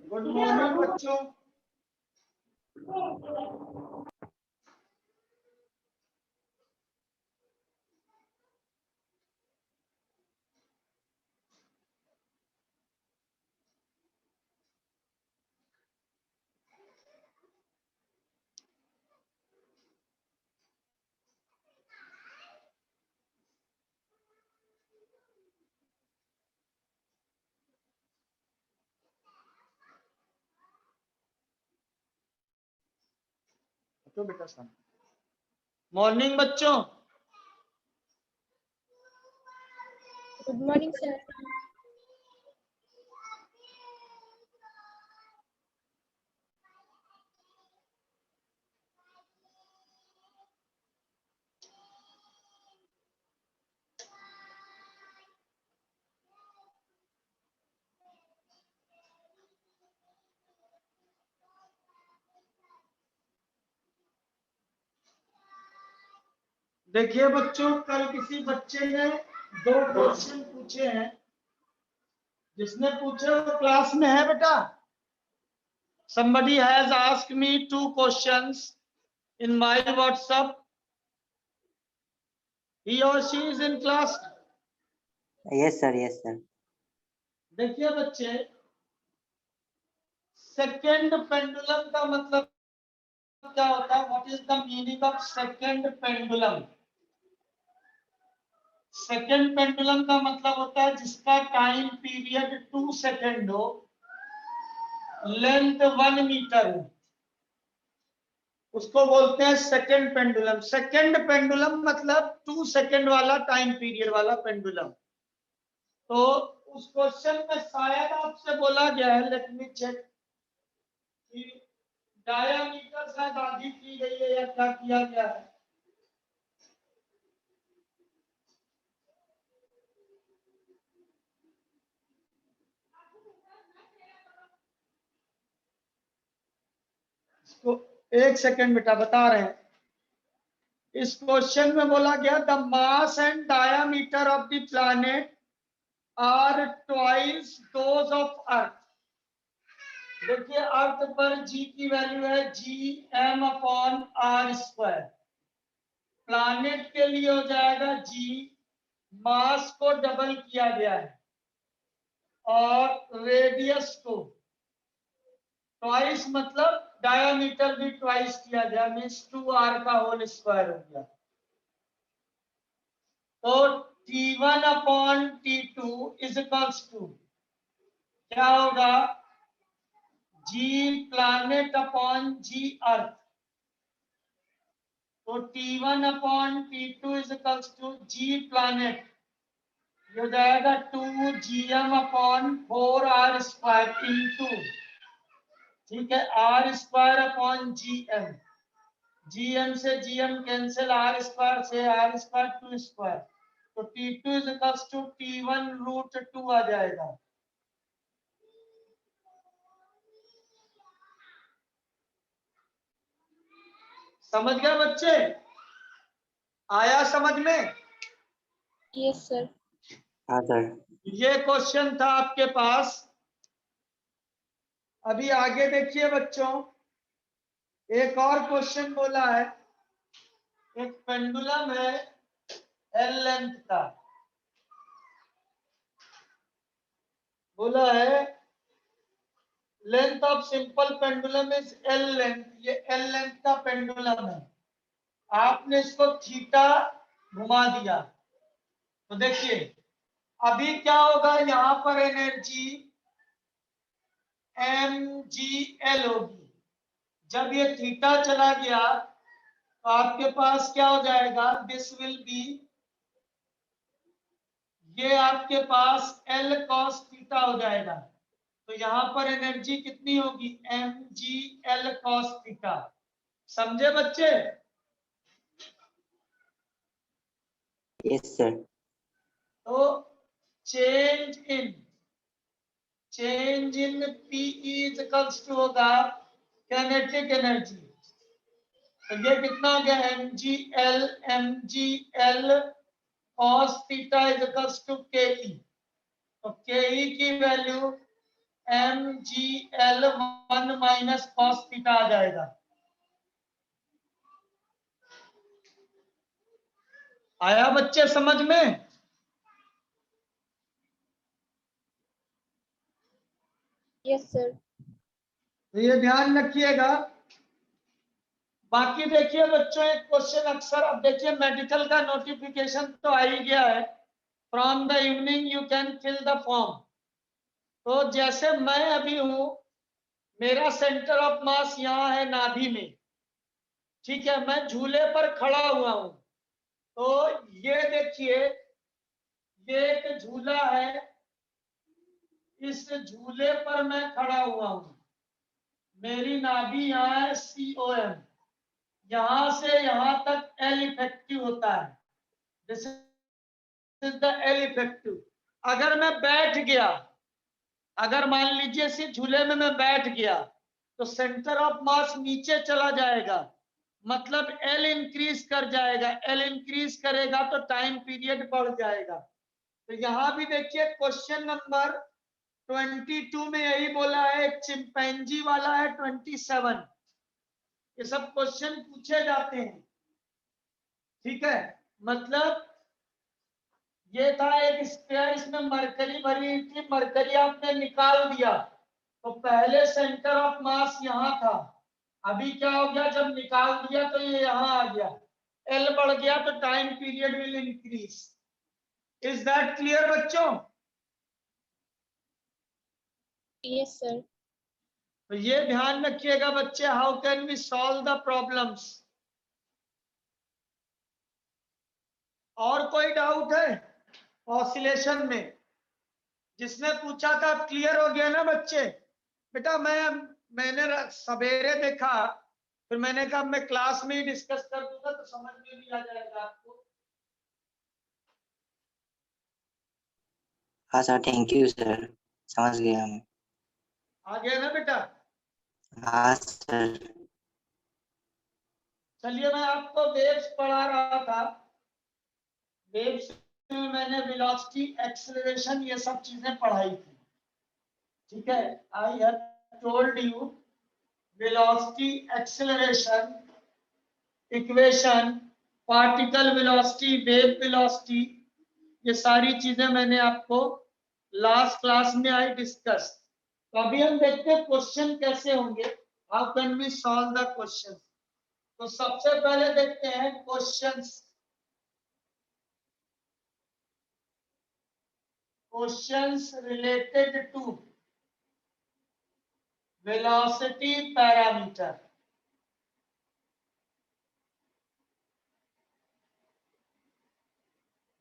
Good morning बच्चों। तो बेटा सर मॉर्निंग बच्चों। Good morning sir. देखिए बच्चों, कल किसी बच्चे ने 2 क्वेश्चन पूछे हैं। जिसने पूछे वो क्लास में है बेटा? Somebody has asked me 2 questions in my WhatsApp. He or she is in class? Yes sir, yes sir. देखिए बच्चे, सेकेंड पेंडुलम का मतलब क्या होता है? What is the meaning of second pendulum? Second pendulum का मतलब होता है जिसका टाइम पीरियड 2 सेकेंड हो, लेंथ 1 मीटर हो, उसको बोलते हैं सेकेंड पेंडुलम। सेकेंड पेंडुलम मतलब 2 सेकेंड वाला टाइम पीरियड वाला पेंडुलम। तो उस क्वेश्चन में शायद आपसे बोला गया है, लेट मी चेक, कि डायामीटर शायद आधी की गई है या क्या किया गया है। इसको 1 सेकेंड बेटा बता रहे हैं। इस क्वेश्चन में बोला गया the mass and diameter of the planet are twice those of earth. देखिए, अर्थ पर जी की वैल्यू है Gm/r²। प्लैनेट के लिए हो जाएगा जी, मास को डबल किया गया है और रेडियस को ट्वाइस, मतलब डायामीटर भी ट्वाइस किया गया, मीन्स 2r का होल स्क्वायर हो गया। तो T1/T2 इज इक्वल्स टू क्या होगा? G planet upon G earth. तो T1/T2 is equals to G planet, ये हो जाएगा 2Gm/4r² इंटू, ठीक है, r² Gm। Gm से Gm कैंसिल, r² से r², 2²। तो T2 is equals to T1√2 आ जाएगा। समझ गए बच्चे? आया समझ में? Yes sir. हाँ सर। ये क्वेश्चन था आपके पास अभी आगे देखिए बच्चों, एक और क्वेश्चन बोला है, एक पेंडुलम है एल लेंथ का, बोला है length of simple pendulum is L length, ये एल लेंथ का पेंडुलम है, आपने इसको थीटा घुमा दिया, तो देखिए अभी क्या होगा, यहां पर एनर्जी mgl होगी, जब ये थीटा चला गया तो आपके पास क्या हो जाएगा, दिस विल बी, ये आपके पास L cos थीटा हो जाएगा, तो यहां पर एनर्जी कितनी होगी, mgl cos थीटा। समझे बच्चे? Yes, sir. तो change in P is equals to होगा काइनेटिक एनर्जी, तो ये कितना हो गया, mgl cos theta is equals to ke, तो ke की value mgl 1 minus cos theta आ जाएगा। आया बच्चे समझ में? Yes, sir. तो ये ध्यान रखिएगा। बाकी देखिए बच्चों, एक क्वेश्चन अक्सर, अब देखिए मेडिकल का नोटिफिकेशन तो आ ही गया है, from the evening you can fill the form. तो जैसे मैं अभी हूं, मेरा सेंटर ऑफ मास यहाँ है नाभि में, ठीक है, मैं झूले पर खड़ा हुआ हूं, तो ये देखिए ये एक झूला है, इस झूले पर मैं खड़ा हुआ हूं, मेरी नाभि यहाँ है COM, यहां से यहां तक L इफेक्टिव होता है, this is the L effective. अगर मैं बैठ गया, अगर मान लीजिए इसी झूले में मैं बैठ गया, तो सेंटर ऑफ मास नीचे चला जाएगा, मतलब L इंक्रीज कर जाएगा, L इंक्रीज करेगा तो टाइम पीरियड बढ़ जाएगा। तो यहां भी देखिए क्वेश्चन नंबर 22 में यही बोला है, एक चिंपैंजी वाला है 27, ये सब क्वेश्चन पूछे जाते हैं, ठीक है। मतलब ये था एक स्पेयर, इसमें मरकरी भरी थी, मरकरी आपने निकाल दिया, तो पहले सेंटर ऑफ मास यहाँ था, अभी क्या हो गया, जब निकाल दिया तो ये यहाँ आ गया, एल बढ़ गया तो time period will increase. Is that clear बच्चों? Yes, sir. तो ये ध्यान रखिएगा बच्चे, how can we solve the problems. और कोई डाउट है ऑसिलेशन में? जिसने पूछा था क्लियर हो गया ना बच्चे? बेटा मैंने सवेरे देखा, फिर मैंने कहा मैं क्लास में ही डिस्कस कर दूंगा तो समझ में भी आ जाएगा आपको। हाँ सर, थैंक यू सर, समझ गया मैं। आ गया ना बेटा? हाँ सर। चलिए, मैं आपको वेव्स पढ़ा रहा था, वेव्स में मैंने वेलोसिटी, एक्सेलरेशन, ये सब चीजें पढ़ाई थी, ठीक है। I have told you velocity, acceleration, equation, particle velocity, wave velocity, ये सारी चीजें मैंने आपको लास्ट क्लास में आई डिस्कस। तो अभी हम देखते हैं क्वेश्चन कैसे होंगे, how can we solve the question. तो सबसे पहले देखते हैं questions. Questions related to velocity parameter.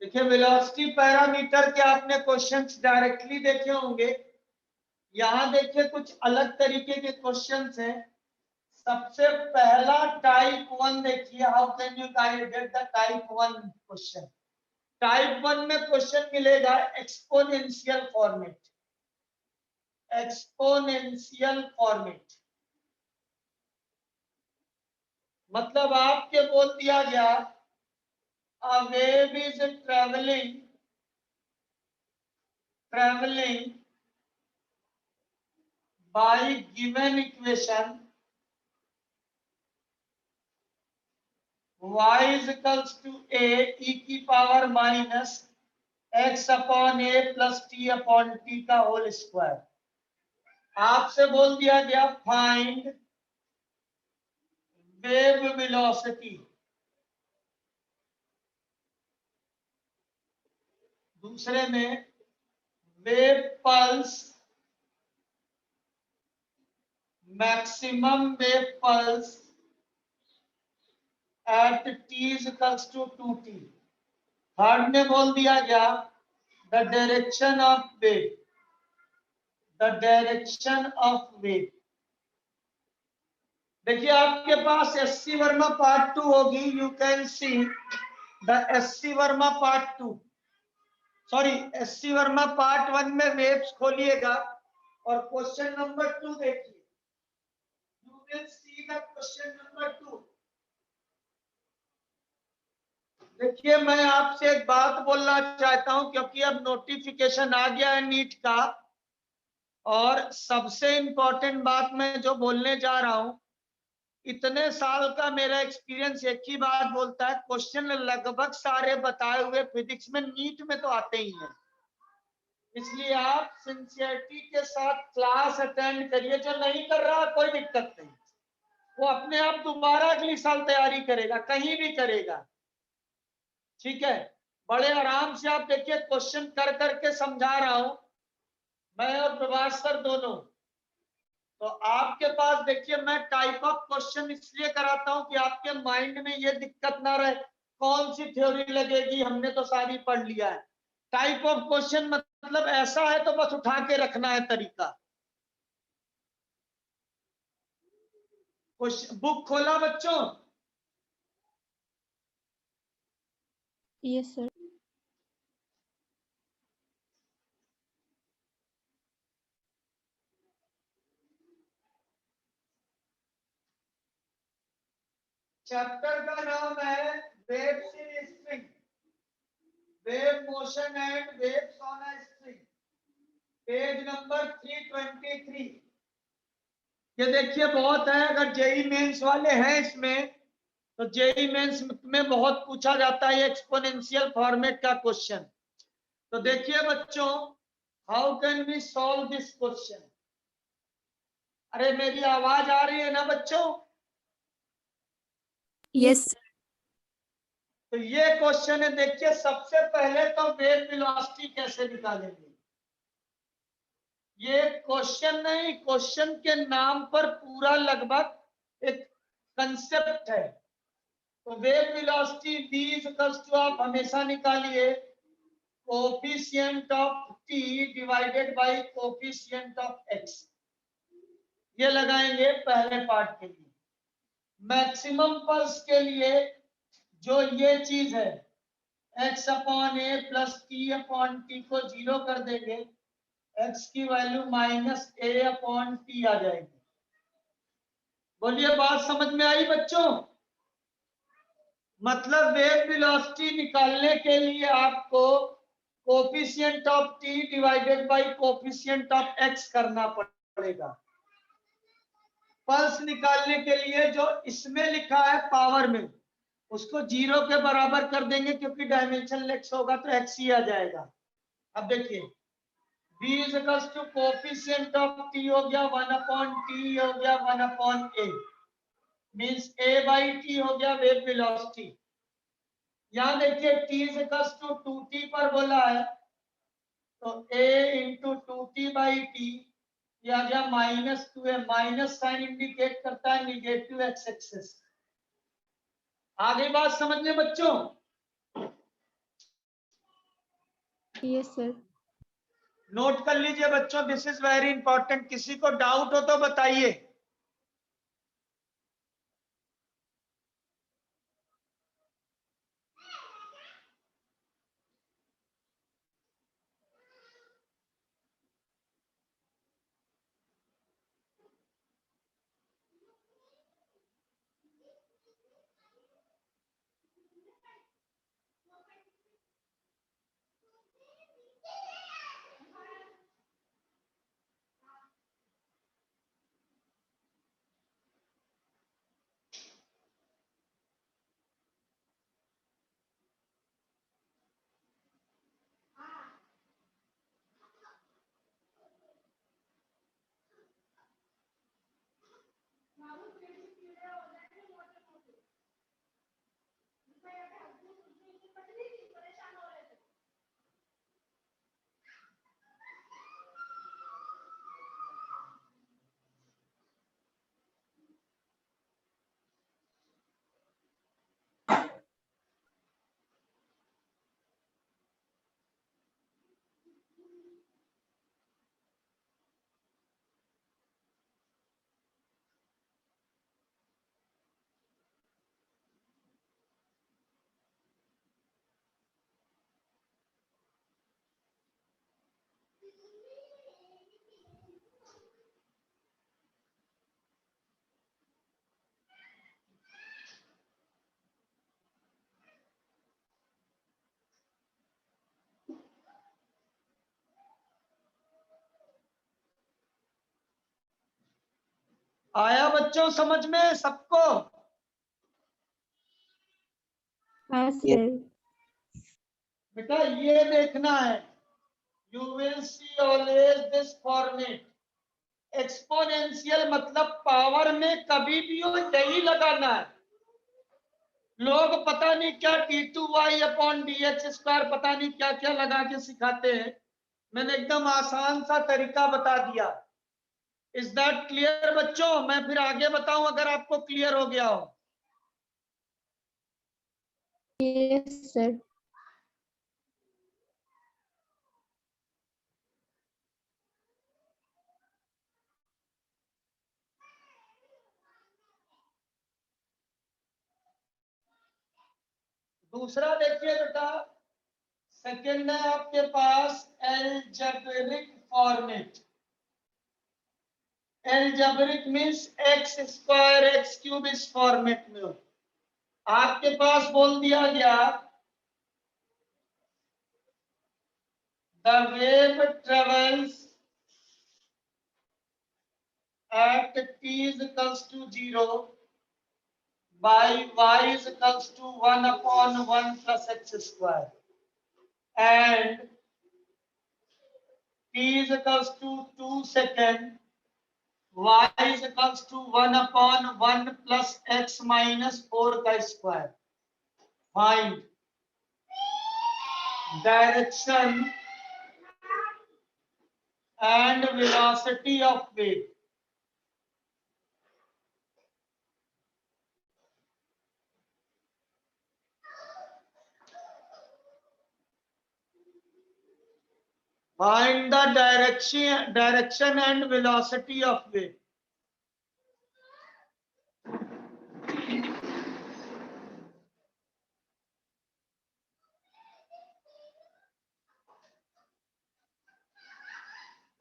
देखिए वेलोसिटी पैरामीटर के आपने क्वेश्चंस डायरेक्टली देखे होंगे, यहां देखिए कुछ अलग तरीके के क्वेश्चंस हैं। सबसे पहला टाइप 1 देखिए, how can you get the type 1 question. Type 1 में क्वेश्चन मिलेगा एक्सपोनेंशियल फॉर्मेट, एक्सपोनेंशियल फॉर्मेट, मतलब आपके बोल दिया गया a wave is traveling by given equation y is equals to a e की power minus x upon a plus t upon t का whole square. आपसे बोल दिया गया फाइंड वेव वेलोसिटी, दूसरे में wave pulse, maximum wave pulse eight t is equals to 2t। Third में बोल दिया गया the direction of wave, the direction of wave. देखिए आपके पास एससी वर्मा पार्ट 2 होगी, you can see the SC Verma part 2, sorry SC Verma part 1 में waves खोलिएगा और question number 2 देखिए, you will see the question number 2। देखिए मैं आपसे एक बात बोलना चाहता हूं, क्योंकि अब नोटिफिकेशन आ गया है नीट का, और सबसे इंपॉर्टेंट बात मैं जो बोलने जा रहा हूं, इतने साल का मेरा एक्सपीरियंस एक ही बात बोलता है, क्वेश्चन लगभग सारे बताए हुए फिजिक्स में नीट में तो आते ही हैं। इसलिए आप सिंसियरिटी के साथ क्लास अटेंड करिए। जो नहीं कर रहा कोई दिक्कत नहीं, वो अपने आप दोबारा अगली साल तैयारी करेगा, कहीं भी करेगा, ठीक है। बड़े आराम से आप देखिए, क्वेश्चन कर करके समझा रहा हूं मैं और प्रभास सर दोनों। तो आपके पास देखिए मैं टाइप ऑफ क्वेश्चन इसलिए कराता हूं कि आपके माइंड में ये दिक्कत ना रहे कौन सी थ्योरी लगेगी, हमने तो सारी पढ़ लिया है। टाइप ऑफ क्वेश्चन मतलब ऐसा है तो बस उठा के रखना है तरीका। बुक खोला बच्चों? Yes, sir. चैप्टर का नाम है waves in string, wave motion and waves on a string, page number 323। ये देखिए बहुत है, अगर जेई मेंस वाले हैं इसमें तो जेई मेंस में बहुत पूछा जाता है एक्सपोनेंशियल फॉर्मेट का क्वेश्चन। तो देखिए बच्चों, how can we solve this question. अरे मेरी आवाज आ रही है ना बच्चों? Yes. तो ये क्वेश्चन है, देखिए सबसे पहले तो वेव वेलोसिटी कैसे निकालेंगे। ये क्वेश्चन नहीं, क्वेश्चन के नाम पर पूरा लगभग एक कंसेप्ट है। तो wave velocity v is equals to, आप हमेशा निकालिए coefficient of t divided by coefficient of x। ये लगाएंगे पहले पार्ट के लिए। मैक्सिमम पल्स के लिए जो ये चीज है x upon a plus T upon T को 0 कर देंगे, x की value minus a upon T आ जाएगी। बोलिए बात समझ में आई बच्चों? मतलब वेव वेलोसिटी निकालने के लिए आपको coefficient of T divided by coefficient of x करना पड़ेगा। पल्स निकालने के लिए जो इसमें लिखा है पावर में, उसको 0 के बराबर कर देंगे, क्योंकि डायमेंशन लेस होगा तो x ही आ जाएगा। अब देखिए v is equals to coefficient of t हो गया 1 अपॉन t हो गया 1 upon a, means a by t हो गया वेव वेलोसिटी। यहां देखिए t is equals to 2t पर बोला है, तो a into 2t by T, ये आ गया -2a। माइनस साइन इंडिकेट करता है निगेटिव एक्स एक्सिस। आगे बात समझ में बच्चों? Yes, sir. नोट कर लीजिए बच्चों, दिस इज वेरी इंपॉर्टेंट। किसी को डाउट हो तो बताइए। आया बच्चों समझ में सबको? हाँ सर। बेटा ये देखना है, you will see always this format. Exponential मतलब पावर में कभी भी हो यही लगाना है। लोग पता नहीं क्या T2y/dx² पता नहीं क्या क्या लगा के सिखाते हैं। मैंने एकदम आसान सा तरीका बता दिया। इज दैट क्लियर बच्चों? मैं फिर आगे बताऊं अगर आपको क्लियर हो गया हो। Yes sir. दूसरा देखिए बेटा, सेकेंड है आपके पास algebraic format. Algebraic means x² x³ इस फॉर्मेट में हो। आपके पास बोल दिया गया the wave travels at t is equals to 0 by y is equals to 1/1 plus x² and t is equals to 2 second, y is equals to 1/1 plus x minus 4 का square. Find direction and velocity of wave। Find the direction and velocity of wave।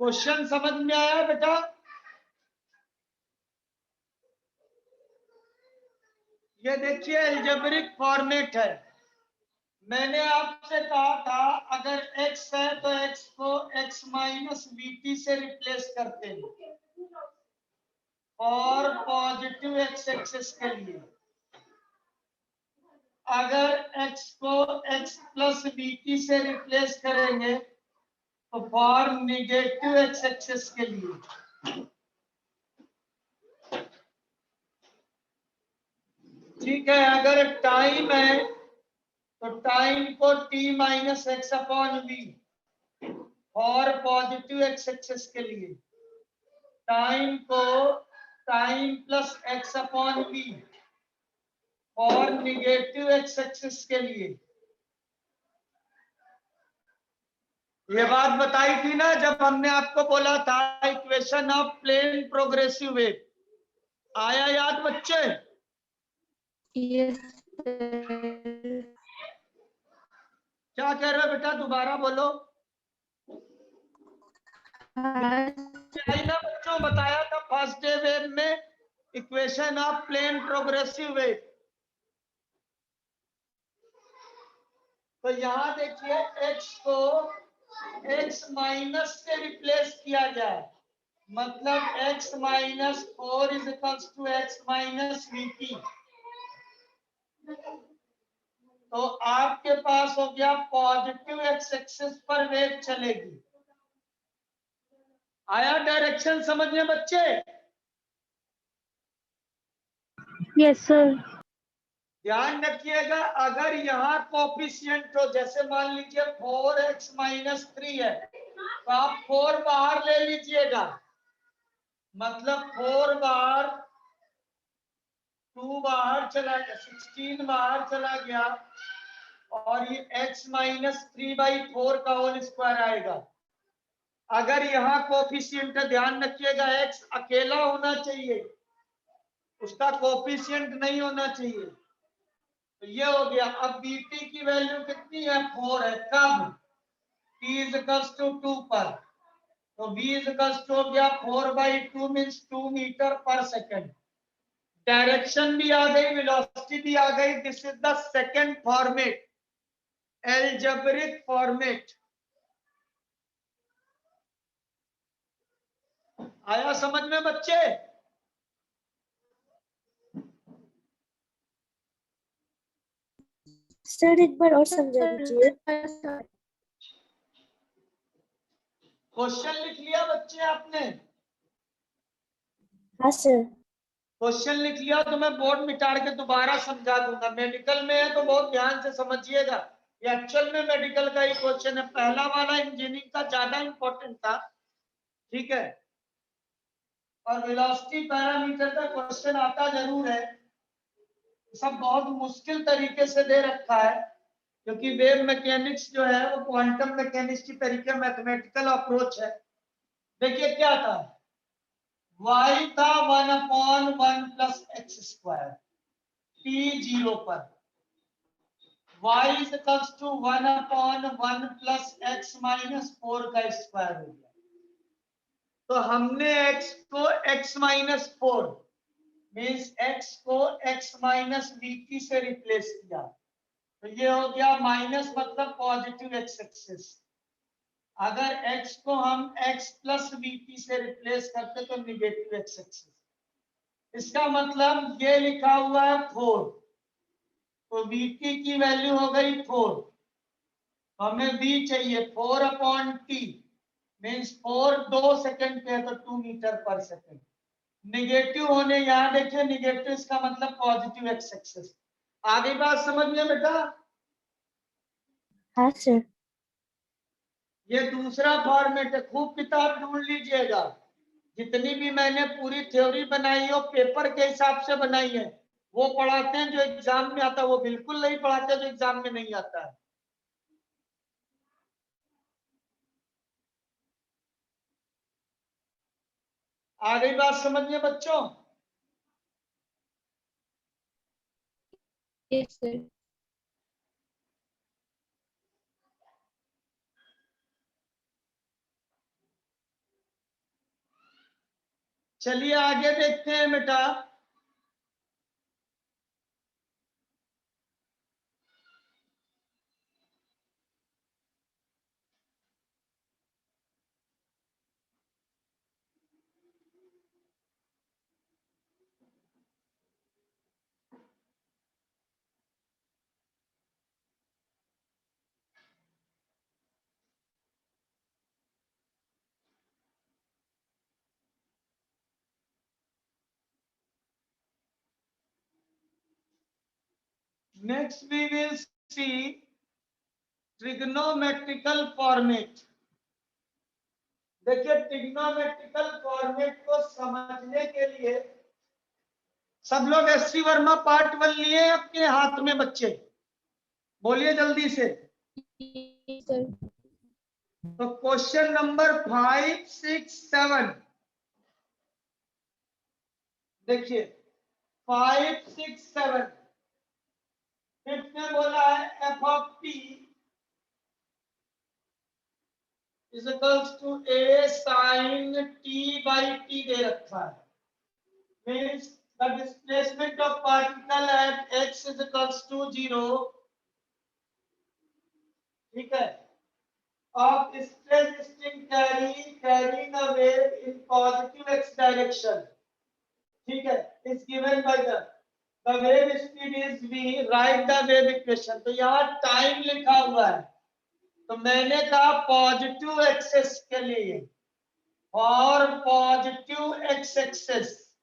Question समझ में आया बेटा? ये देखिए algebraic format है। मैंने आपसे कहा था अगर x है तो x को x माइनस vt से रिप्लेस करते हैं और पॉजिटिव x एक्सिस के लिए। अगर x को x प्लस vt से रिप्लेस करेंगे तो फॉर निगेटिव x एक्सिस के लिए। ठीक है, अगर टाइम है तो टाइम को t माइनस x/v और पॉजिटिव x एक्सिस के लिए। टाइम को टाइम प्लस x/v और निगेटिव x एक्सिस के लिए। ये बात बताई थी ना जब हमने आपको बोला था equation of plane progressive wave. आया याद बच्चे? Yes sir. क्या कह रहे हो बेटा, दोबारा बोलो। हाँ आई ना बच्चों, बताया था फर्स्ट डे वेव में equation of plane progressive wave. तो यहां देखिए x को x माइनस से रिप्लेस किया जाए, मतलब x minus 4 is equals to x minus vt। तो आपके पास हो गया पॉजिटिव x एक्सिस पर वेव चलेगी। आया डायरेक्शन समझ में बच्चे? Yes sir. ध्यान रखिएगा अगर यहाँ कोफिशिएंट हो, जैसे मान लीजिए 4x माइनस 3 है तो आप 4 बाहर ले लीजिएगा, मतलब 4 बाहर 2 बाहर चला गया, 16 बाहर चला गया और ये x माइनस 3/4 का होल स्क्वायर आएगा। अगर यहाँ कोफिशिएंट ध्यान रखिएगा x अकेला होना चाहिए, उसका कोफिशिएंट नहीं होना चाहिए। तो ये हो गया। अब bt की वैल्यू कितनी है? 4 है। कब? t इज इक्वल्स टू 2 पर। तो v इज इक्वल्स टू हो गया 4/2 मींस 2 मीटर पर सेकंड। डायरेक्शन भी आ गई, वेलोसिटी भी आ गई। This is the second format, algebraic format. आया समझ में बच्चे? सर एक बार और समझा दीजिए। क्वेश्चन लिख लिया बच्चे आपने? हाँ सर। क्वेश्चन लिख लिया तो मैं बोर्ड मिटा के दोबारा समझा दूंगा। मेडिकल में है तो बहुत ध्यान से समझिएगा, ये एक्चुअल में मेडिकल का ही क्वेश्चन है। पहला वाला इंजीनियरिंग का ज्यादा इंपॉर्टेंट था, ठीक है। और वेलोसिटी पैरामीटर का क्वेश्चन आता जरूर है, सब बहुत मुश्किल तरीके से दे रखा है, क्योंकि वेव मैकेनिक्स जो है वो क्वांटम मैकेनिक्स की तरीके मैथमेटिकल अप्रोच है। देखिए क्या था, y था 1/1 प्लस एक्स स्क्वायर t 0 पर, y is equals to 1/1 plus x minus 4 का स्क्वायर हो गया। तो हमने x को x माइनस 4 मीन्स x को x माइनस वीटी से रिप्लेस किया, तो ये हो गया माइनस मतलब पॉजिटिव एक्स एक्सिस। अगर x को हम x प्लस वीटी से रिप्लेस करते तो निगेटिव एक्स एक्सिस। इसका मतलब ये लिखा हुआ है 4, तो वीटी की वैल्यू हो गई 4, हमें v चाहिए 4/t मीन्स 4 2 सेकंड पे है तो 2 मीटर पर सेकंड। निगेटिव होने, यहाँ देखिए निगेटिव, इसका मतलब पॉजिटिव एक्स एक्सिस। आगे बात समझ में बेटा? हाँ सर। ये दूसरा फॉर्मेट है, खूब किताब ढूंढ लीजिएगा। जितनी भी मैंने पूरी थ्योरी बनाई है पेपर के हिसाब से बनाई है, वो पढ़ाते हैं जो एग्जाम में आता है, वो बिल्कुल नहीं पढ़ाते जो एग्जाम में नहीं आता है। आगे बात समझिए बच्चों। Yes, sir. चलिए आगे देखते हैं बेटा। Next we will see trigonometrical format। देखिए ट्रिग्नोमेट्रिकल फॉर्मेट को समझने के लिए सब लोग एससी वर्मा पार्ट 1 लिए अपने हाथ में बच्चे, बोलिए जल्दी से। Yes, sir. तो क्वेश्चन नंबर 5, 6, 7 देखिए 5, 6, 7 फिफ्थ में बोला है F of T is equals to A sine T by T दे रखा है। Means the displacement of particle at X is equals to 0, ठीक है। of stress string carrying a wave in positive x direction, ठीक है, is given by the wave speed is v, write the wave equation। तो यहाँ time लिखा हुआ है, तो मैंने कहा पॉजिटिव एक्सेस के लिए और पॉजिटिव एक्स एक्सेस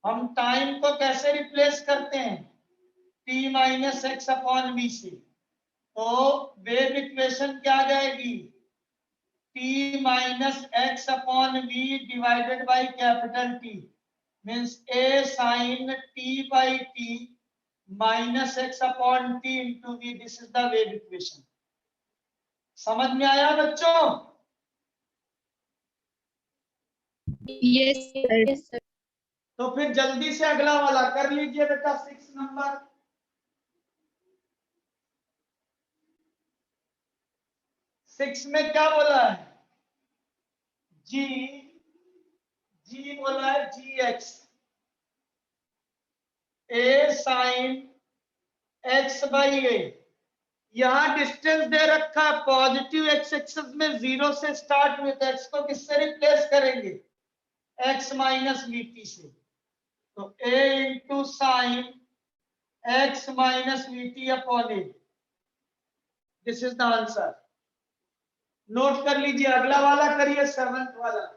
हम टाइम को कैसे रिप्लेस करते हैं, t minus x upon v से। तो वेव इक्वेशन क्या आ जाएगी, t minus x upon v divided by capital T means a sine t by T minus x upon T into v. This is the wave equation. समझ में आया बच्चों? Yes, sir. Yes, sir. तो फिर जल्दी से अगला वाला कर लीजिए बेटा, 6 नंबर। 6 में क्या बोला है, जी बोला है G X A sine X by A. यहां डिस्टेंस दे रखा है पॉजिटिव एक्स एक्सिस में 0 से स्टार्ट हुए, तो एक्स को किससे रिप्लेस करेंगे, एक्स माइनस वी टी से। तो A into sine x minus vt upon a. This is the answer. Note कर लीजिए, अगला वाला करिए, 7th वाला।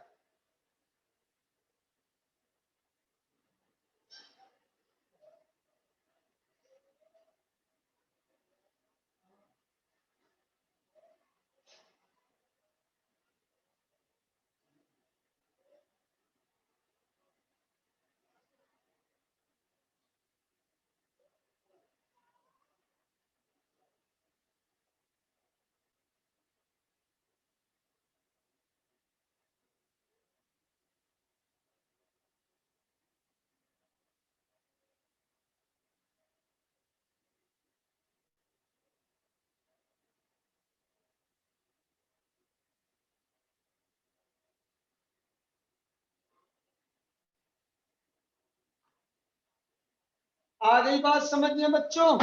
आ गई बात समझ में बच्चों?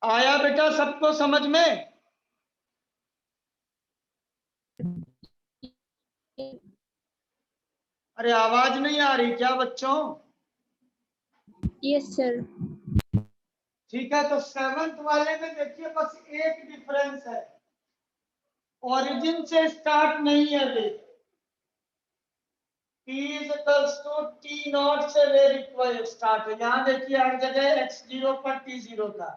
आया बेटा सबको समझ में? अरे आवाज नहीं आ रही क्या बच्चों? Yes, sir. ठीक है, तो 7th वाले में देखिए बस एक डिफरेंस है, ओरिजिन से स्टार्ट नहीं है वे। T is equals to T nought से वे रिक्वायर स्टार्ट है। यहाँ देखिए हर जगह x0 पर T0 था।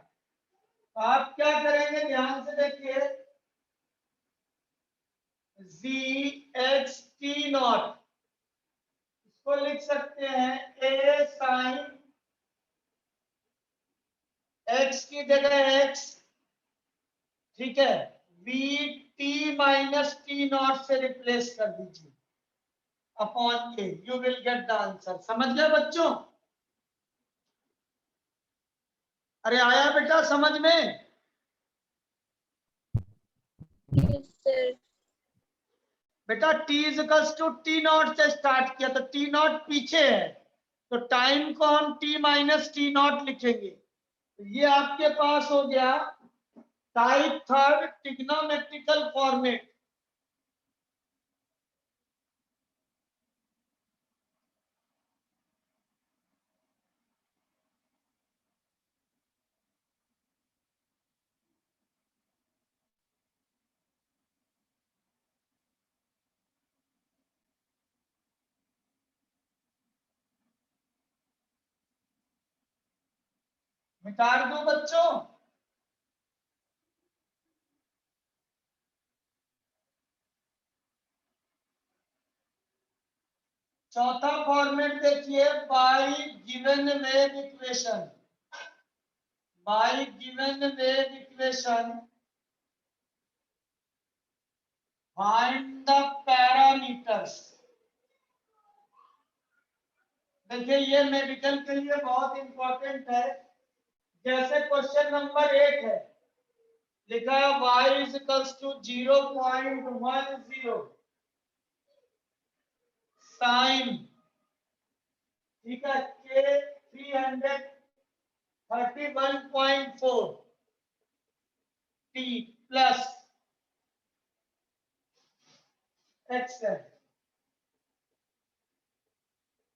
तो आप क्या करेंगे, ध्यान से देखिए, ZXT नॉट इसको लिख सकते हैं A साइन x की जगह x, ठीक है, VT माइनस T नॉट से रिप्लेस कर दीजिए upon A, you will get the answer. समझ गए बच्चों? अरे आया बेटा समझ में? Yes, sir. बेटा T is equals to T nought से स्टार्ट किया, तो T नॉट पीछे है, तो टाइम को हम T माइनस T नॉट लिखेंगे। ये आपके पास हो गया टाइप थर्ड ट्रिग्नोमेट्रिकल फॉर्मेट। मिटा दो बच्चों। चौथा फॉर्मेट देखिए, bye given wave equation. Bye given wave equation find the parameters. देखिए ये मेडिकल के लिए बहुत इंपॉर्टेंट है। जैसे क्वेश्चन नंबर 1 है, लिखा है y is equals to 0.10 sine, ठीक है, के 331.4 टी प्लस एक्स है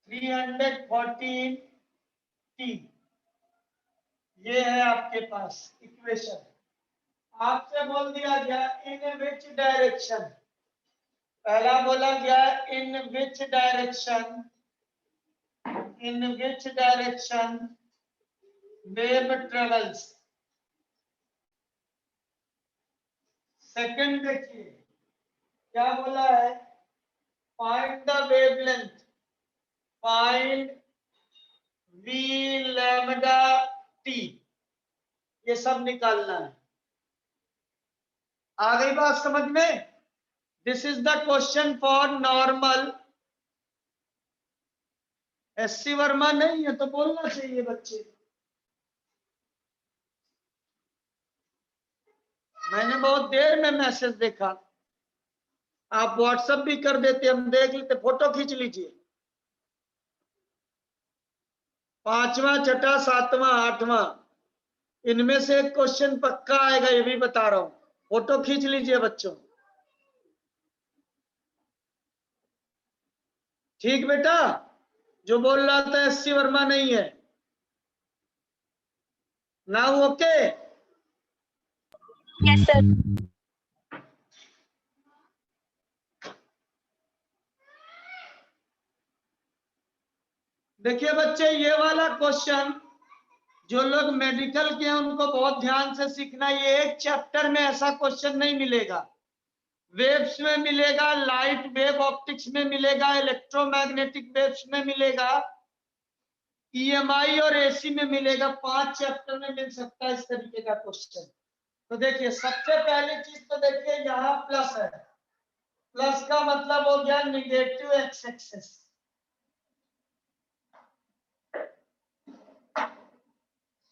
314 टी। ये है आपके पास इक्वेशन। आपसे बोल दिया गया इन विच डायरेक्शन, पहला बोला गया in which direction, in which direction wave travels. Second देखिए क्या बोला है, find the wavelength, find v lambda t, ये सब निकालना है। आ गई बात समझ में? This is the question for normal. SC Verma नहीं है तो बोलना चाहिए बच्चे। मैंने बहुत देर में मैसेज देखा, आप व्हाट्सएप भी कर देते, हम देख लेते, फोटो खींच लीजिए। 5वां, 6वां, 7वां, 8वां, इनमें से एक क्वेश्चन पक्का आएगा, ये भी बता रहा हूं। फोटो खींच लीजिए बच्चों। ठीक बेटा? जो बोल रहा था SC वर्मा नहीं है। Now okay. Yes, sir. देखिए बच्चे, ये वाला क्वेश्चन जो लोग मेडिकल के हैं उनको बहुत ध्यान से सीखना। ये एक चैप्टर में ऐसा क्वेश्चन नहीं मिलेगा। वेव्स में मिलेगा, लाइट वेव ऑप्टिक्स में मिलेगा, इलेक्ट्रोमैग्नेटिक वेव्स में मिलेगा, EMI और AC में मिलेगा। 5 चैप्टर में मिल सकता है इस तरीके का क्वेश्चन। तो देखिए, सबसे पहली चीज तो देखिए यहाँ प्लस है। प्लस का मतलब हो गया निगेटिव एक्स एक्सिस।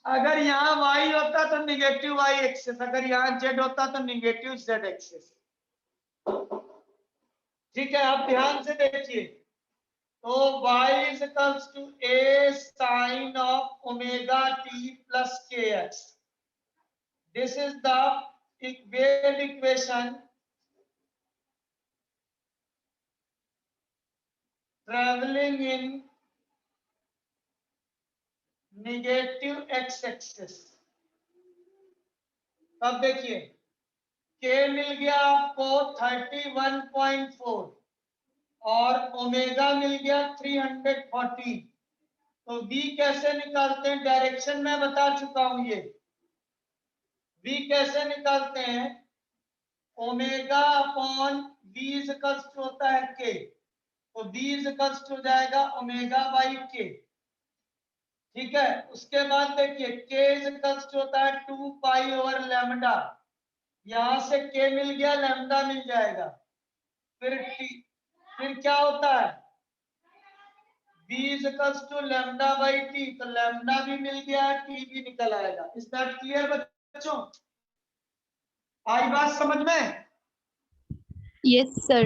अगर यहाँ y होता तो निगेटिव y एक्सिस, अगर यहाँ z होता तो निगेटिव z एक्सिस। ठीक है, आप ध्यान से देखिए। तो y is equals to a sine of omega t plus kx। This is the wave equation travelling in negative x axis. अब देखिए, k मिल गया आपको 31.4 और ओमेगा मिल गया 340। तो v कैसे निकालते हैं? डायरेक्शन में बता चुका हूं। ये v कैसे निकालते हैं? Omega upon v equals to होता है k। तो v इक्वल्स टू हो जाएगा ओमेगा बाई k। ठीक है, उसके बाद देखिए k इक्वल्स टू होता है 2 पाई ओवर लैम्डा। यहां से k मिल गया, लैम्डा मिल जाएगा। फिर क्या होता है? b equals to lambda by t। तो लैम्डा भी मिल गया, t भी निकल आएगा। इज दैट क्लियर बच्चों? आई बात समझ में? Yes, sir.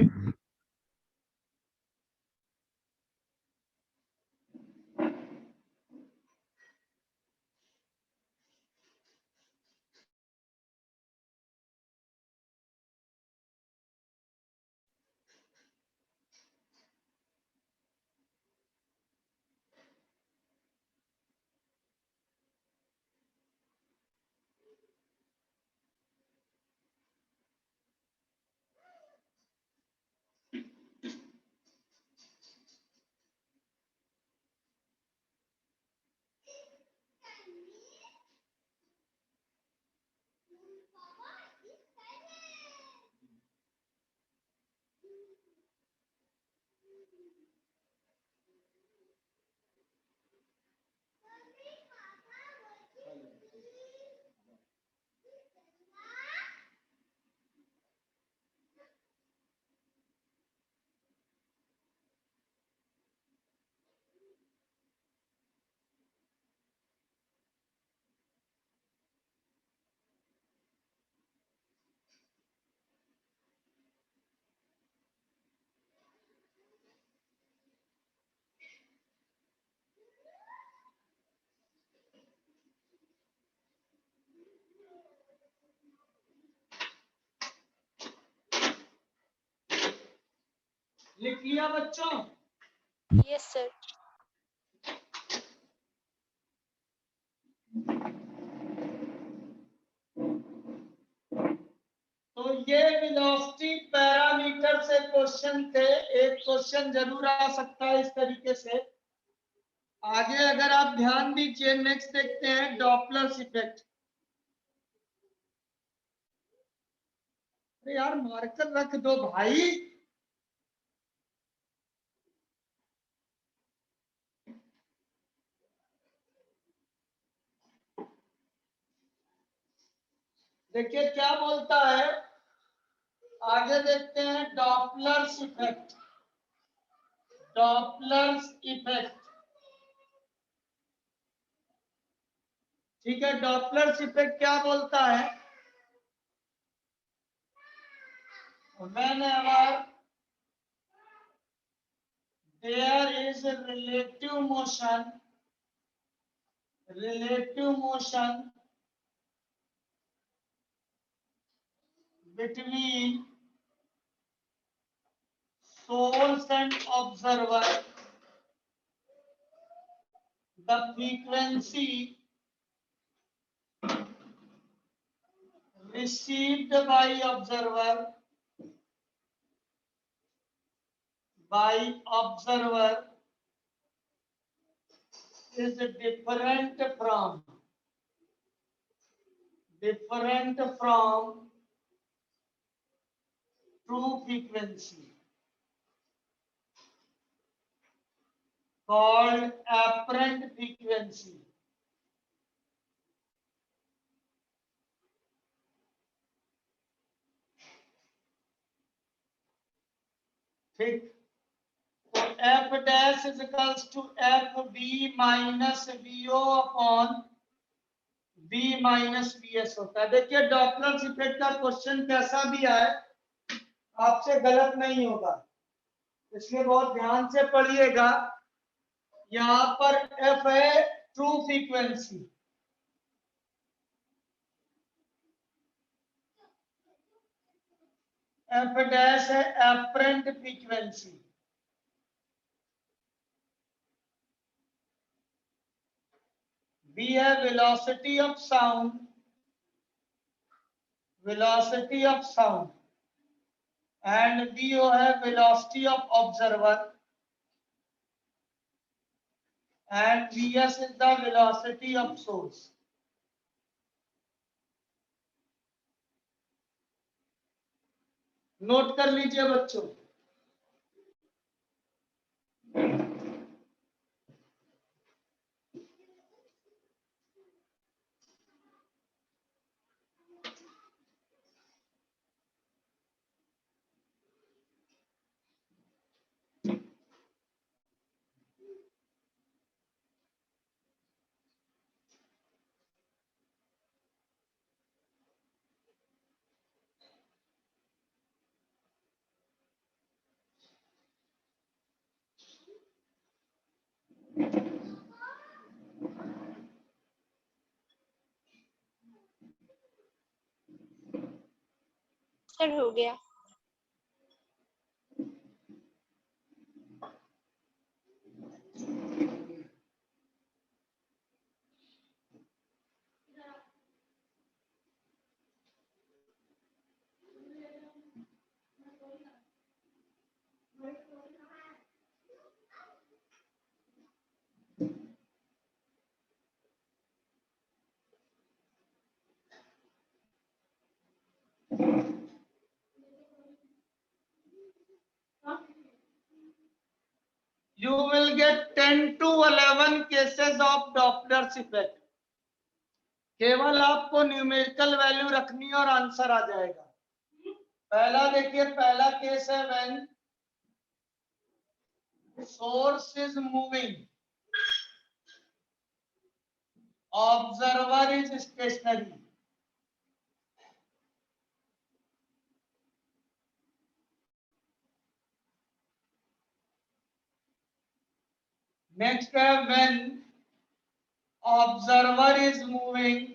लिख लिया बच्चों? Yes, sir. तो ये वेलोसिटी पैरामीटर से क्वेश्चन थे। एक क्वेश्चन जरूर आ सकता है इस तरीके से। आगे अगर आप ध्यान दीजिए, नेक्स्ट देखते हैं डॉपलर इफेक्ट। अरे यार, मार्कर रख दो भाई। देखिए क्या बोलता है, आगे देखते हैं डॉपलर्स इफेक्ट। डॉपलर्स इफेक्ट, ठीक है। डॉपलर्स इफेक्ट क्या बोलता है? whenever there is a relative motion between source and observer, the frequency received by observer is different from true frequency called apparent frequency. ठीक, तो f dash is equals to f b minus VO upon v minus vs होता है। देखिए Doppler effect का question कैसा भी आए आपसे गलत नहीं होगा, इसलिए बहुत ध्यान से पढ़िएगा। यहाँ पर f है ट्रू फ्रीक्वेंसी, f डैश है एपरेंट फ्रीक्वेंसी, v है velocity of sound and vo है velocity of observer and vs is the velocity of source. Note कर लीजिए बच्चों। सर हो गया। You will get 10 to 11 cases of Doppler's effect. केवल आपको न्यूमेरिकल वैल्यू रखनी है और आंसर आ जाएगा। पहला देखिए, पहला केस है when source is moving, observer is stationary. Next है when observer is moving,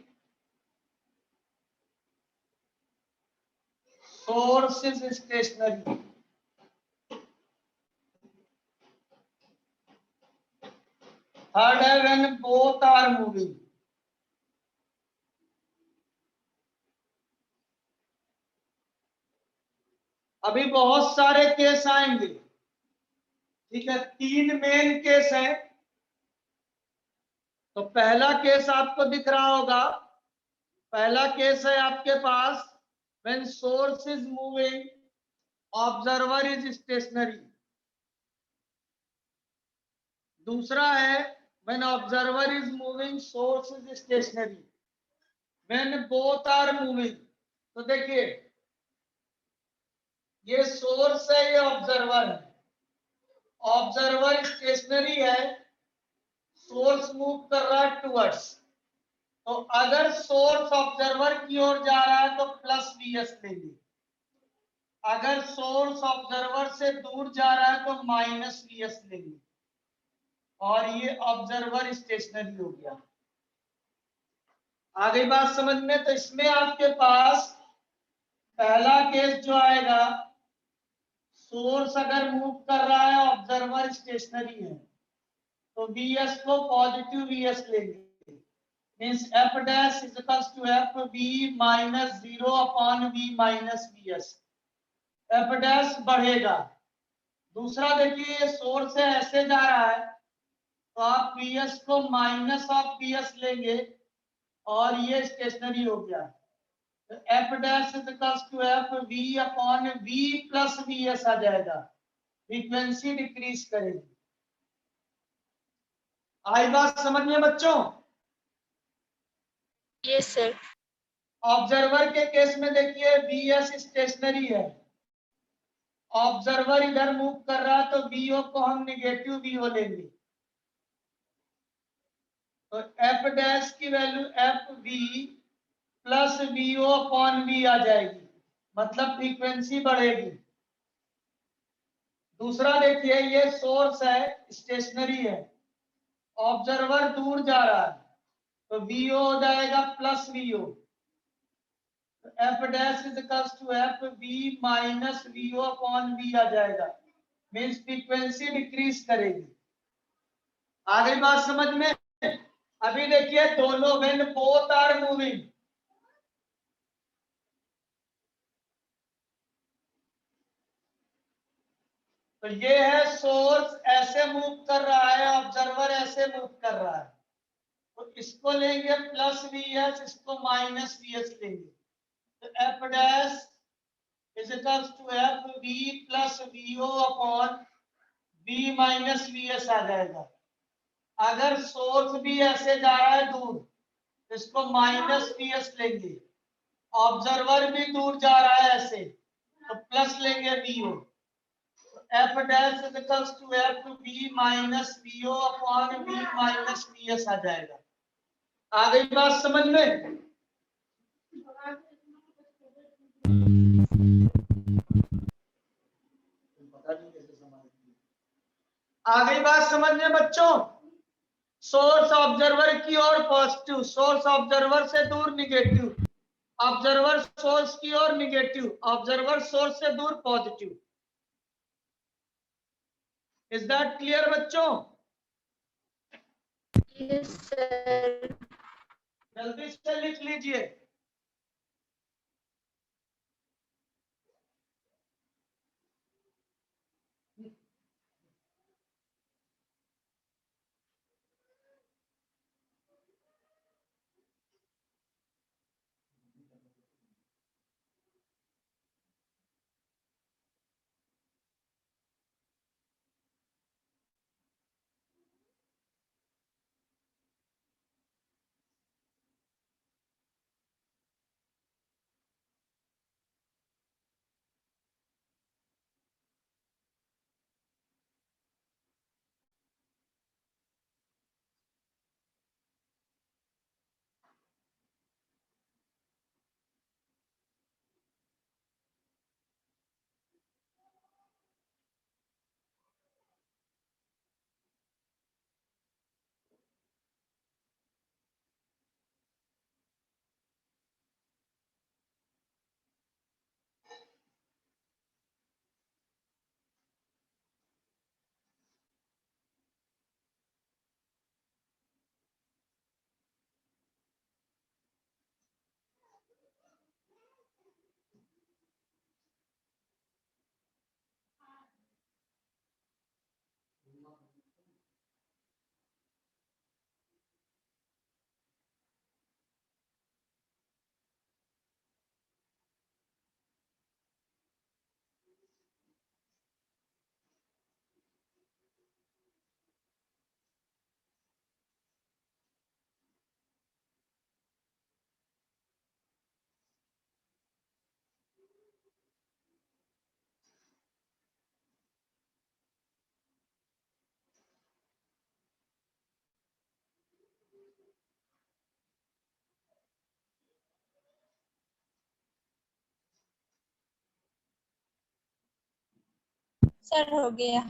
source is stationary. Third है व्हेन बोथ आर मूविंग। अभी बहुत सारे केस आएंगे, ठीक है, 3 मेन केस है। तो पहला केस आपको दिख रहा होगा, पहला केस है आपके पास when source is moving, observer is stationary. दूसरा है when observer is moving, source is stationary. When both are moving, तो देखिए ये सोर्स है, ये ऑब्जर्वर है। ऑब्जर्वर स्टेशनरी है, सोर्स मूव कर रहा है टुवर्ड्स। तो अगर सोर्स ऑब्जर्वर की ओर जा रहा है तो प्लस वीएस लेंगे, अगर सोर्स ऑब्जर्वर से दूर जा रहा है तो माइनस वीएस लेंगे, और ये ऑब्जर्वर स्टेशनरी हो गया। आ गई बात समझ में? तो इसमें आपके पास पहला केस जो आएगा, सोर्स अगर मूव कर रहा है, ऑब्जर्वर स्टेशनरी है, तो vs को पॉजिटिव vs लेंगे, means f dash is equals to f v minus 0 upon v minus vs। f dash बढ़ेगा। दूसरा देखिए ये सोर्स है ऐसे जा रहा है, तो आप vs को माइनस ऑफ vs लेंगे और ये स्टेशनरी हो गया। तो F dash is equals to F we upon we plus we S आ जाएगा, फ्रीक्वेंसी डिक्रीज करेगी। आई बात समझ में बच्चों? Yes, sir. ऑब्जर्वर के केस में देखिए वी एस स्टेशनरी है, ऑब्जर्वर इधर मूव कर रहा है तो वीओ को हम निगेटिव वीओ लेंगे। तो एफ डैश की value F V plus VO upon V आ जाएगी, मतलब फ्रीक्वेंसी बढ़ेगी। दूसरा देखिए ये सोर्स है स्टेशनरी है, ऑब्जर्वर दूर जा रहा है, तो वीओ हो जाएगा plus V O. F dash is equals to F we minus VO upon V आ जाएगा, मीन्स फ्रीक्वेंसी डिक्रीज करेगी। आगे बात समझ में? अभी देखिए दोनों व्हेन बोथ आर मूविंग, तो ये है सोर्स ऐसे मूव कर रहा है, ऑब्जर्वर ऐसे मूव कर रहा है, तो इसको लेंगे प्लस वी एस, इसको माइनस वी एस लेंगे। तो F dash is equals to F V plus VO upon we minus we S आ जाएगा। अगर सोर्स भी ऐसे जा रहा है दूर, तो इसको माइनस वी एस लेंगे, ऑब्जर्वर भी दूर जा रहा है ऐसे, तो प्लस लेंगे V O. F dash is equals to F we minus VO upon we minus we S आ जाएगा। आ गई बात समझ में? पता नहीं कैसे समझ में। आ गई बात समझ में बच्चों? सोर्स ऑब्जर्वर की ओर पॉजिटिव, सोर्स ऑब्जर्वर से दूर निगेटिव, ऑब्जर्वर सोर्स की ओर निगेटिव, ऑब्जर्वर सोर्स से दूर पॉजिटिव। इज दैट क्लियर बच्चों? Yes, sir. जल्दी से लिख लीजिए। सर हो गया।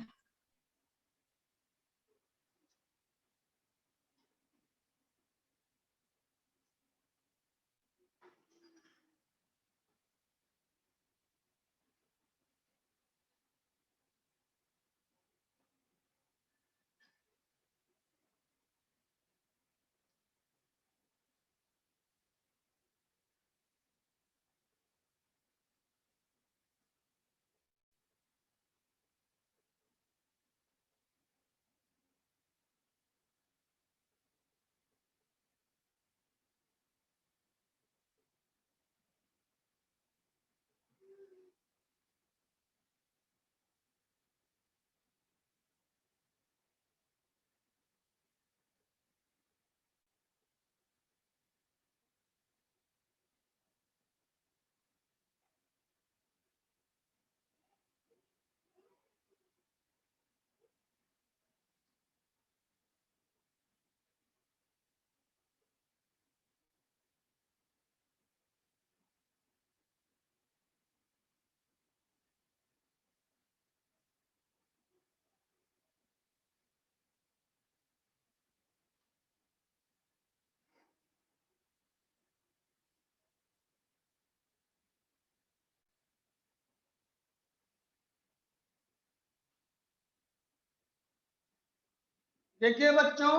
देखिए बच्चों,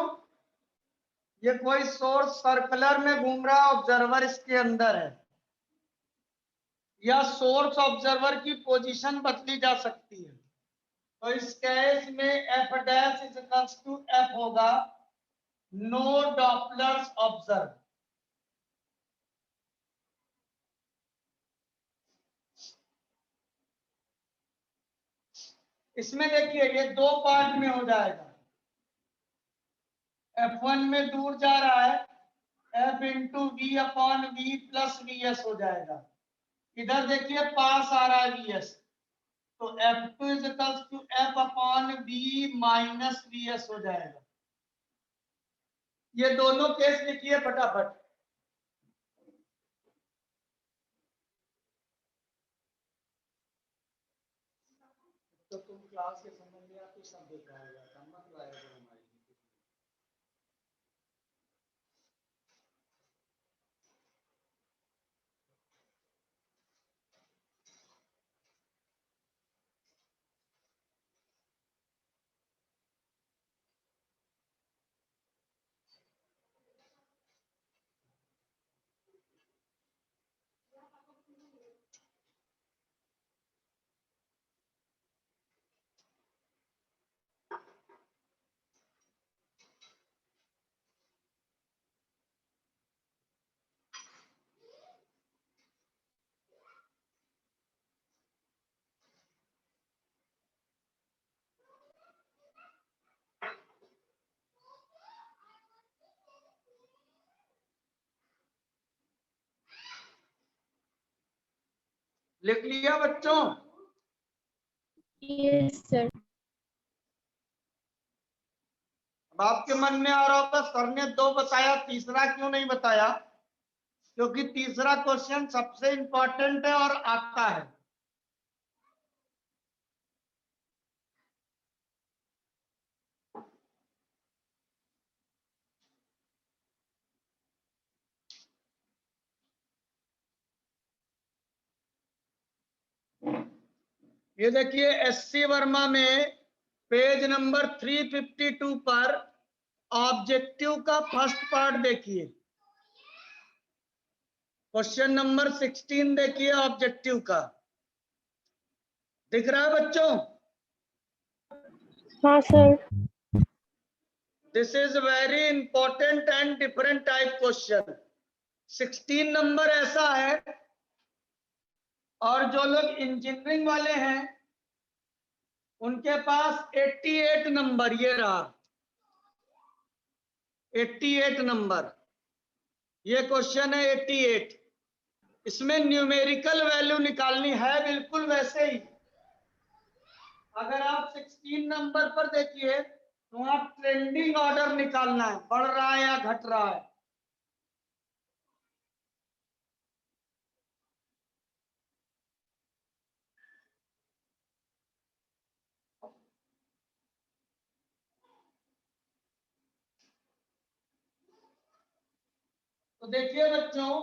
ये कोई सोर्स सर्कुलर में घूम रहा है, ऑब्जर्वर इसके अंदर है, या सोर्स ऑब्जर्वर की पोजीशन बदली जा सकती है। तो इस केस में f dash is equals to f होगा नो डॉपलर्स ऑब्जर्व। इसमें देखिए ये दो पार्ट में हो जाएगा, F1 में दूर जा रहा है, F into v upon we plus we s हो जाएगा। इधर देखिए पास आ रहा है वी एस, तो F2 is equals to F upon we minus we s हो जाएगा। ये दोनों केस लिखिए फटाफट। तो तुम क्लास के संबंध में आपको सब दिखाएगा, मत लाएगा हमारी। लिख लिया बच्चों? Yes, sir. अब आपके मन में आ रहा होगा सर ने दो बताया, तीसरा क्यों नहीं बताया? क्योंकि तीसरा क्वेश्चन सबसे इंपॉर्टेंट है और आता है। ये देखिए एससी वर्मा में पेज नंबर 352 पर ऑब्जेक्टिव का फर्स्ट पार्ट देखिए, क्वेश्चन नंबर 16 देखिए ऑब्जेक्टिव का। दिख रहा है बच्चों? हाँ sir. This is very important and different type question. 16 number ऐसा है, और जो लोग इंजीनियरिंग वाले हैं उनके पास 88 नंबर, ये रहा 88 नंबर, ये क्वेश्चन है 88। इसमें न्यूमेरिकल वैल्यू निकालनी है, बिल्कुल वैसे ही। अगर आप 16 नंबर पर देखिए तो वहां ट्रेंडिंग ऑर्डर निकालना है, बढ़ रहा है या घट रहा है। तो देखिए बच्चों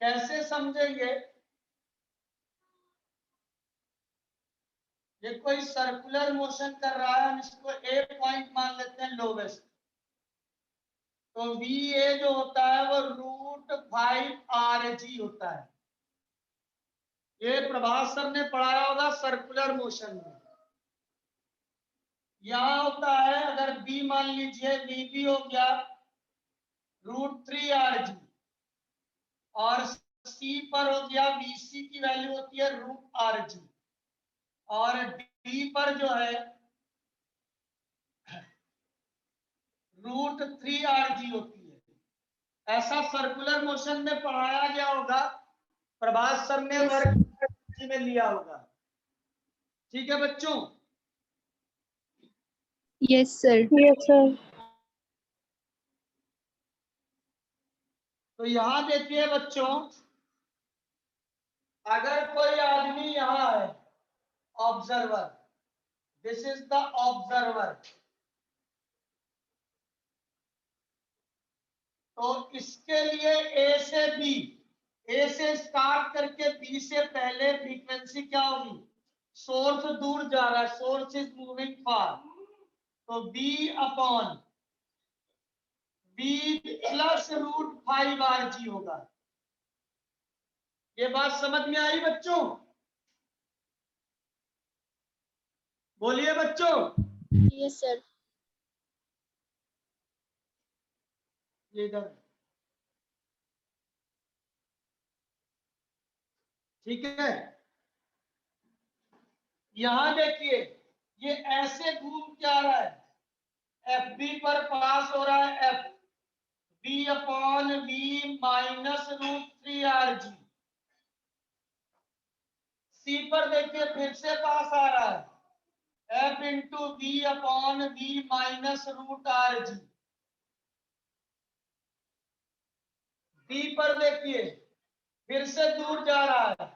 कैसे समझेंगे। ये कोई सर्कुलर मोशन कर रहा है, हम इसको ए पॉइंट मान लेते हैं लोवेस्ट। तो वी ए जो होता है वो √5 RG होता है। ये प्रभास सर ने पढ़ाया होगा सर्कुलर मोशन में। यहां होता है अगर बी मान लीजिए, वी बी हो गया √3 RG, और सी पर हो गया वीसी की वैल्यू होती है √RG, और डी पर जो है √3 RG होती है। ऐसा सर्कुलर मोशन में पढ़ाया गया होगा, प्रभास सर ने वर्ग में लिया होगा। ठीक है बच्चों? Yes, sir. Yes sir. तो यहां देखिए बच्चों, अगर कोई आदमी यहां है observer, this is the observer, तो इसके लिए ए से बी, ए से स्टार्ट करके बी से पहले फ्रीक्वेंसी क्या होगी? सोर्स दूर जा रहा है, सोर्स इज मूविंग फार, तो b upon b plus root 5 होगा। ये बात समझ में आई बच्चों? बोलिए बच्चों। Yes sir. ये इधर, ठीक है। यहां देखिए, ये ऐसे घूम के आ रहा है, एफ बी पर पास हो रहा है, f b upon b minus √3 RG। C पर देखिए फिर से पास आ रहा है, f into b upon b minus √RG। D पर देखिए फिर से दूर जा रहा है,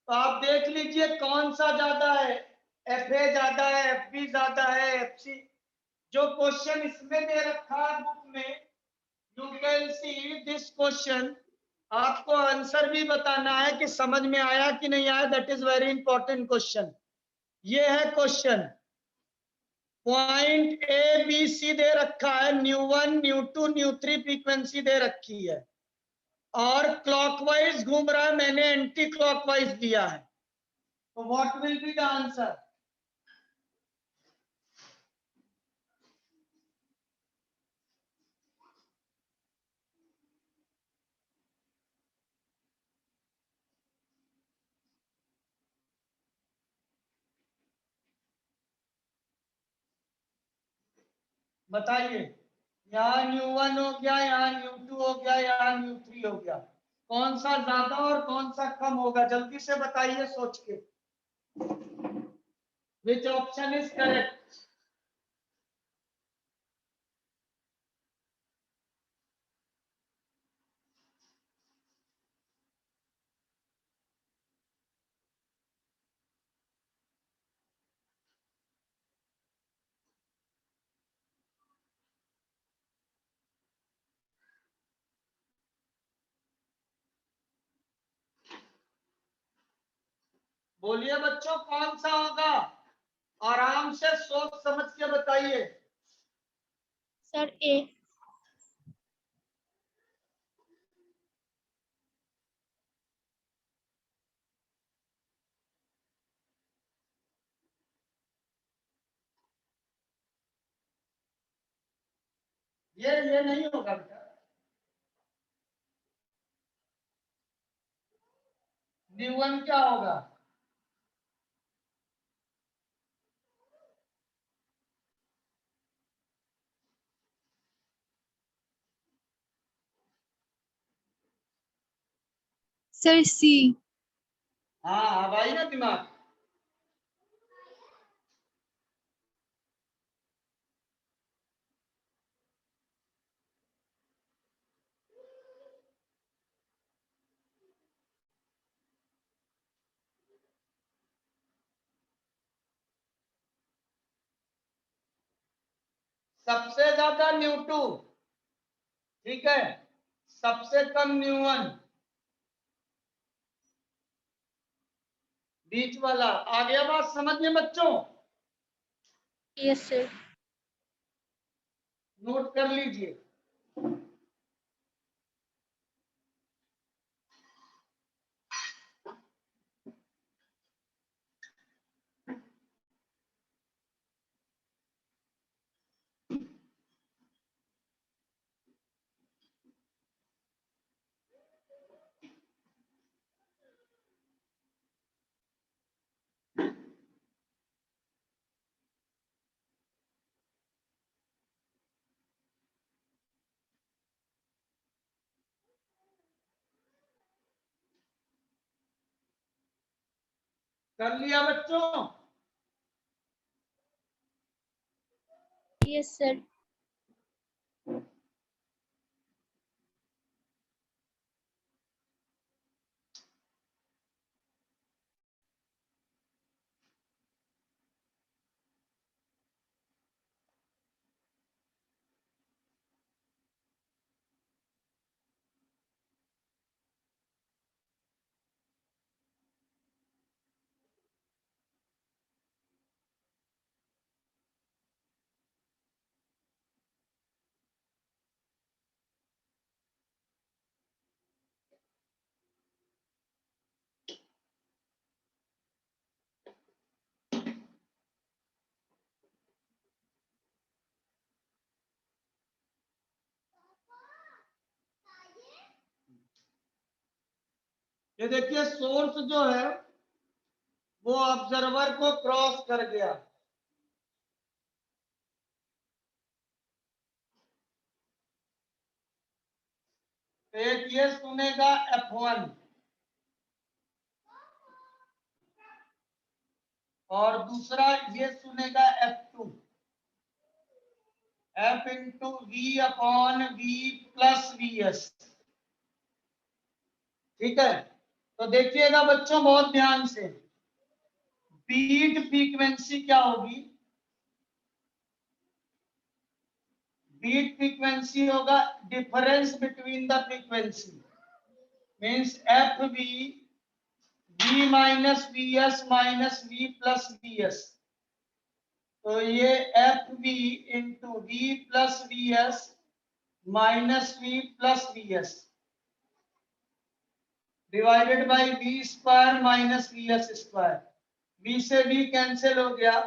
तो आप देख लीजिए कौन सा ज्यादा है, एफ ए ज्यादा है, एफ बी ज्यादा है, एफ सी। जो क्वेश्चन इसमें दे रखा है बुक में, you can see this question, आपको आंसर भी बताना है कि समझ में आया कि नहीं आया। That is very important question. ये है question, point A B C दे रखा है, न्यू 1 न्यू 2 न्यू 3 फ्रीक्वेंसी दे रखी है, और क्लॉकवाइज घूम रहा है, मैंने एंटी क्लॉकवाइज दिया है, तो what will be the answer? बताइए, यहाँ न्यू 1 हो गया, यहाँ न्यू 2 हो गया, यहाँ न्यू 3 हो गया, कौन सा ज्यादा और कौन सा कम होगा? जल्दी से बताइए सोच के, विच ऑप्शन इज करेक्ट? बोलिए बच्चों, कौन सा होगा? आराम से सोच समझ के बताइए। सर ए। ये नहीं होगा बेटा, न्यू 1 क्या होगा? सर सी। हाँ, अब आई ना दिमाग। सबसे ज्यादा न्यू 2, ठीक है, सबसे कम न्यू 1, बीच वाला। आ गया बात समझ में बच्चों? Yes sir. नोट कर लीजिए। कर लिया बच्चों? Yes sir. ये देखिए सोर्स जो है वो ऑब्जर्वर को क्रॉस कर गया। एक ये सुनेगा F1 और दूसरा ये सुनेगा F2, F into v upon we plus v s. ठीक है, तो देखिएगा बच्चों बहुत ध्यान से, बीट फ्रीक्वेंसी क्या होगी? बीट फ्रीक्वेंसी होगा difference between the frequency, means f we minus we s minus v plus we s. तो ये f v into v plus we s minus v plus we s divided by v square minus we s square. V से v cancel हो गया,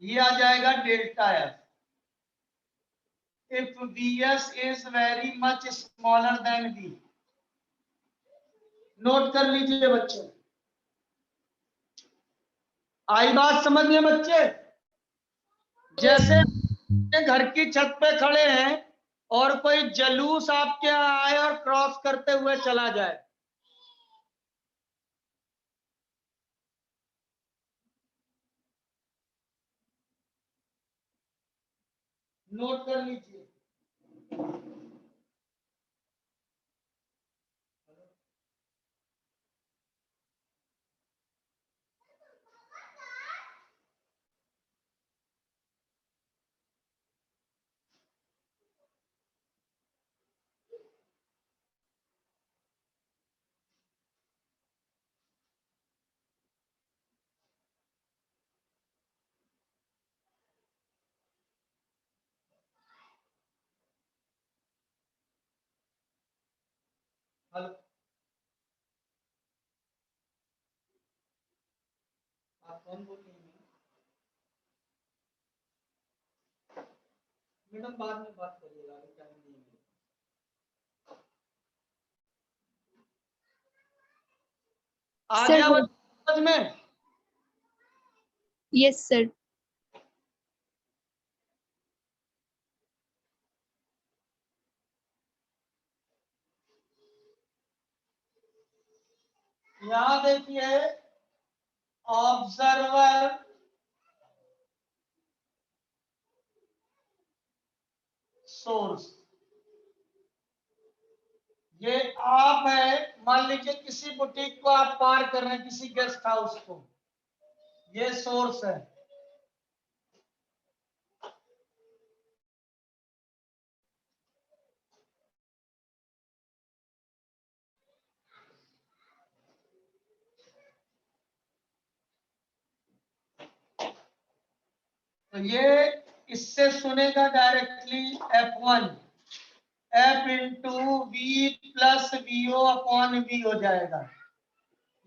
ये आ जाएगा delta f. if Vs is very much smaller than V। Note कर लीजिए बच्चों, आई बात समझ में बच्चे? जैसे घर की छत पे खड़े हैं और कोई जलूस आपके यहाँ आए और क्रॉस करते हुए चला जाए, नोट कर लीजिए। हेलो, आप कौन बोल रही हैं? मैडम बाद में बात करिएगा, अभी टाइम नहीं है। आ सर, गया समझ में? Yes sir. यहां देखिए ऑब्जर्वर सोर्स, ये आप है, मान लीजिए किसी बुटीक को आप पार कर रहे हैं, किसी गेस्ट हाउस को, ये सोर्स है। तो ये इससे सुनेगा directly F1, F into v plus VO upon v हो जाएगा।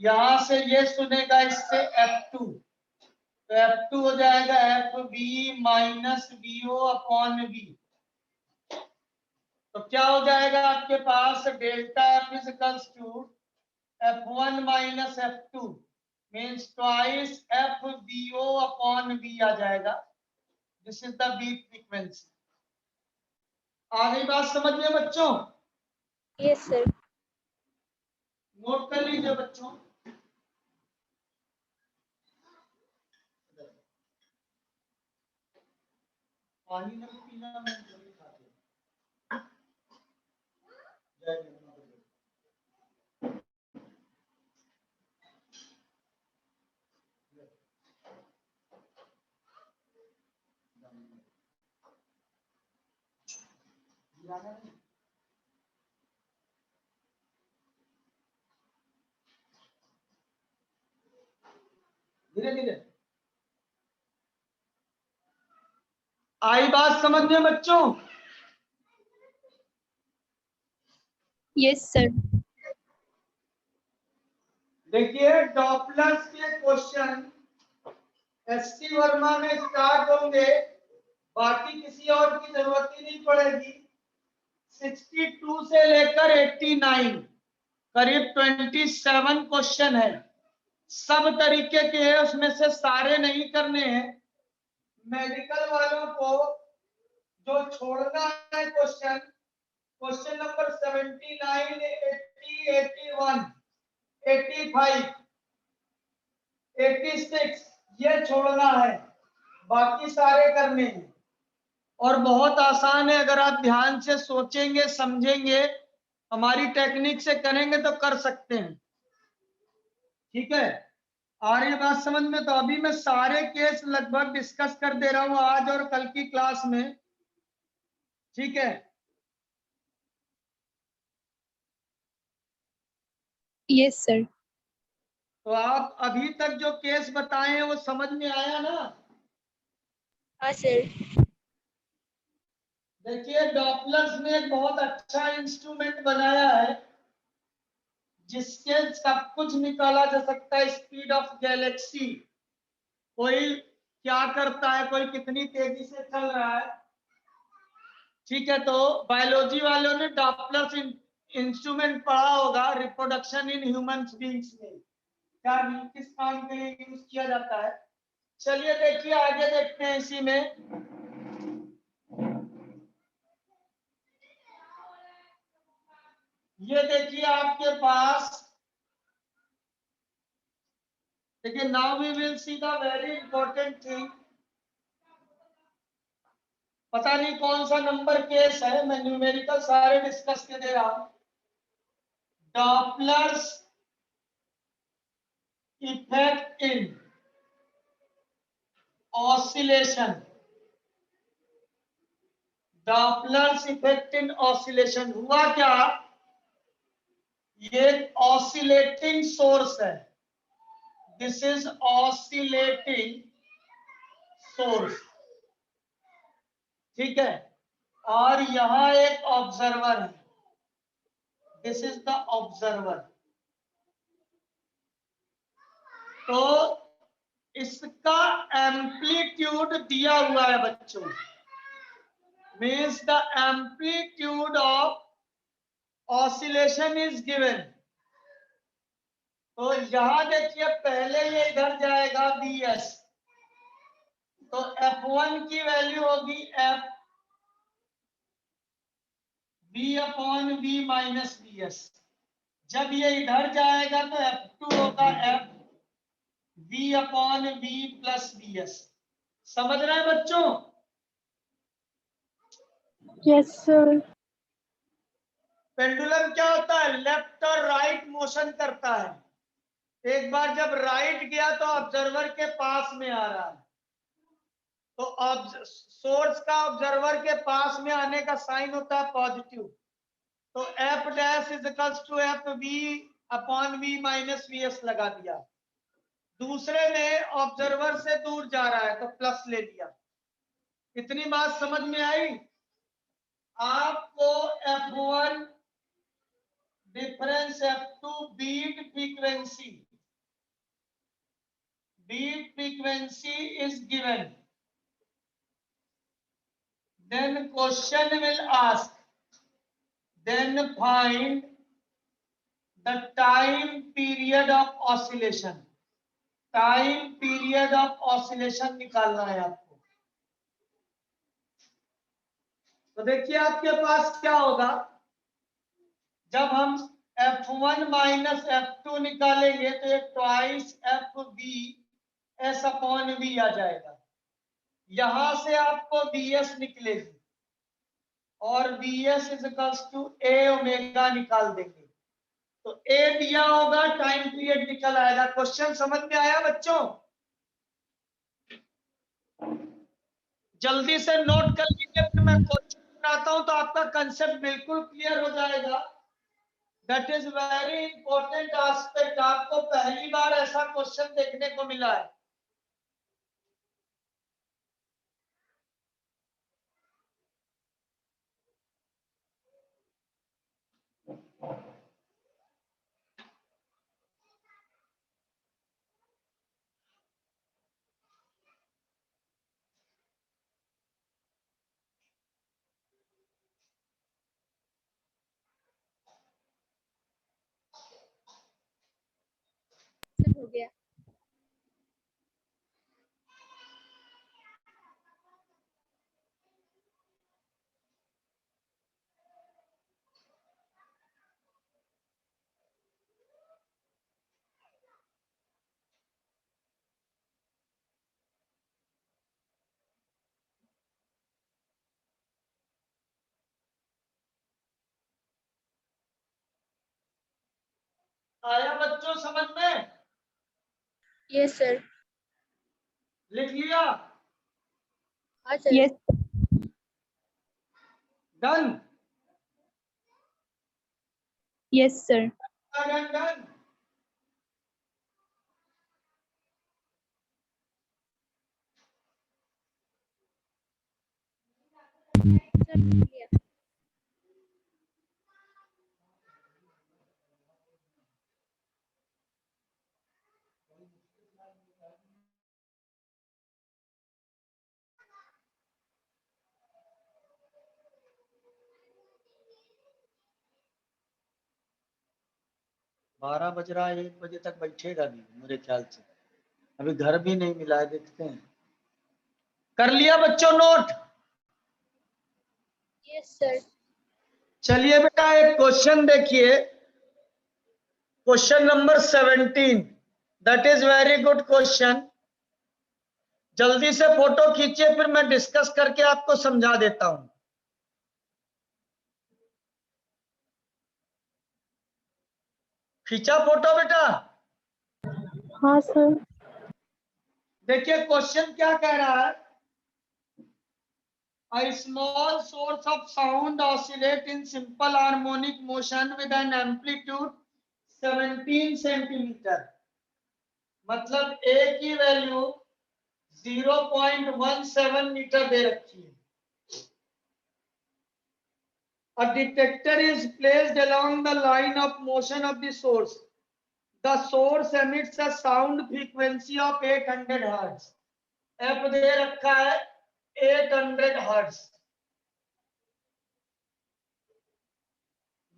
यहां से ये सुनेगा इससे F2, तो F2 हो जाएगा F we minus VO upon V. तो क्या हो जाएगा आपके पास? Delta F is equals to F1 minus F2 means twice F V O upon V आ जाएगा। This is the beat frequency. आ गई बात समझ में बच्चों? Yes sir. नोट कर लीजिए बच्चों। पानी नहीं पीना, मैं जल्दी खाते हैं। जय जगन्नाथ। धीरे धीरे आई बात समझ में बच्चों? Yes sir. देखिए डॉपलर्स के क्वेश्चन एसटी वर्मा में स्टार्ट होंगे, बाकी किसी और की जरूरत ही नहीं पड़ेगी। 62 से लेकर 89 करीब 27 क्वेश्चन है। सब तरीके के हैं, उसमें से सारे नहीं करने हैं। मेडिकल वालों को जो छोड़ना है क्वेश्चन, क्वेश्चन नंबर 79, 80, 81, 85, 86 ये छोड़ना है, बाकी सारे करने हैं। और बहुत आसान है, अगर आप ध्यान से सोचेंगे समझेंगे हमारी टेक्निक से करेंगे तो कर सकते हैं। ठीक है, आ रही है बात समझ में? तो अभी मैं सारे केस लगभग डिस्कस कर दे रहा हूं आज और कल की क्लास में। ठीक है, Yes, sir. तो आप अभी तक जो केस बताए हैं वो समझ में आया ना? हाँ सर। देखिए, डॉपलर्स ने एक बहुत अच्छा इंस्ट्रूमेंट बनाया है जिसके सब कुछ निकाला जा सकता है। स्पीड ऑफ गैलेक्सी, कोई क्या करता है, कोई कितनी तेजी से चल रहा है। ठीक है, तो बायोलॉजी वालों ने डॉपलर्स इंस्ट्रूमेंट पढ़ा होगा, रिप्रोडक्शन इन ह्यूमन बीइंग्स में क्या किस काम के लिए यूज किया जाता है। चलिए देखिए, आगे देखते हैं इसी में। ये देखिए आपके पास, देखिए, now we will see the very important thing. पता नहीं कौन सा नंबर केस है, मैं न्यूमेरिकल सारे डिस्कस के दे रहा हूं। Doppler's effect in oscillation, Doppler's effect in oscillation. हुआ क्या, ये ऑसिलेटिंग सोर्स है, दिस इज ऑसिलेटिंग सोर्स। ठीक है, और यहां एक ऑब्जर्वर है, दिस इज द ऑब्जर्वर। तो इसका एम्पलीट्यूड दिया हुआ है बच्चों, means the amplitude of oscillation is given. तो यहां देखिए, पहले ये इधर जाएगा bs, तो f1 की वैल्यू होगी f v upon v minus bs। जब ये इधर जाएगा तो f2 होगा f v upon v plus bs। समझ रहे हैं बच्चों? Yes, sir. पेंडुलम क्या होता है, लेफ्ट और राइट मोशन करता है। एक बार जब राइट गया तो ऑब्जर्वर के पास में आ रहा है, तो सोर्स का ऑब्जर्वर के पास में आने का साइन होता है पॉजिटिव। तो F dash is equals to F we upon we minus we s लगा दिया। दूसरे में ऑब्जर्वर से दूर जा रहा है तो प्लस ले लिया। इतनी बात समझ में आई? आपको F1 difference F2 beat frequency, beat frequency is given, then question will ask, then find the time period of oscillation, time period of oscillation निकालना है आपको। तो देखिए आपके पास क्या होगा, जब हम F1 माइनस F2 निकालेंगे तो एक twice F V S upon V आ जाएगा। यहां से आपको bs निकलेगी और bs is equals to a omega निकाल देंगे। तो a दिया होगा, टाइम पीरियड निकल आएगा। क्वेश्चन समझ में आया बच्चों? जल्दी से नोट कर लीजिए, फिर मैं क्वेश्चन बनाता हूं तो आपका कंसेप्ट बिल्कुल क्लियर हो जाएगा। That is very important aspect. आपको पहली बार ऐसा क्वेश्चन देखने को मिला है। हो गया। आया बच्चों समझ में? Yes sir. लिख लिया? हाँ sir. Yes. Done? Yes, sir. Done done? Sir लिख लिया। बारह बज रहा है, 1 बजे तक बैठेगा भी मेरे ख्याल से। अभी घर भी नहीं मिला है, देखते हैं। कर लिया बच्चों नोट? Yes sir. चलिए बेटा एक क्वेश्चन देखिए, question number 17। That is very good question. जल्दी से फोटो खींचिए, फिर मैं डिस्कस करके आपको समझा देता हूं। खींचा फोटो बेटा? हाँ सर। देखिए क्वेश्चन क्या कह रहा है। A small source of sound oscillate in simple harmonic motion with an amplitude 17 centimetre. मतलब A की वैल्यू 0.17 मीटर दे रखी है। A detector is placed along the line of motion of the source. The source emits a sound frequency of 800 Hz. F दे रखा है 800 Hz,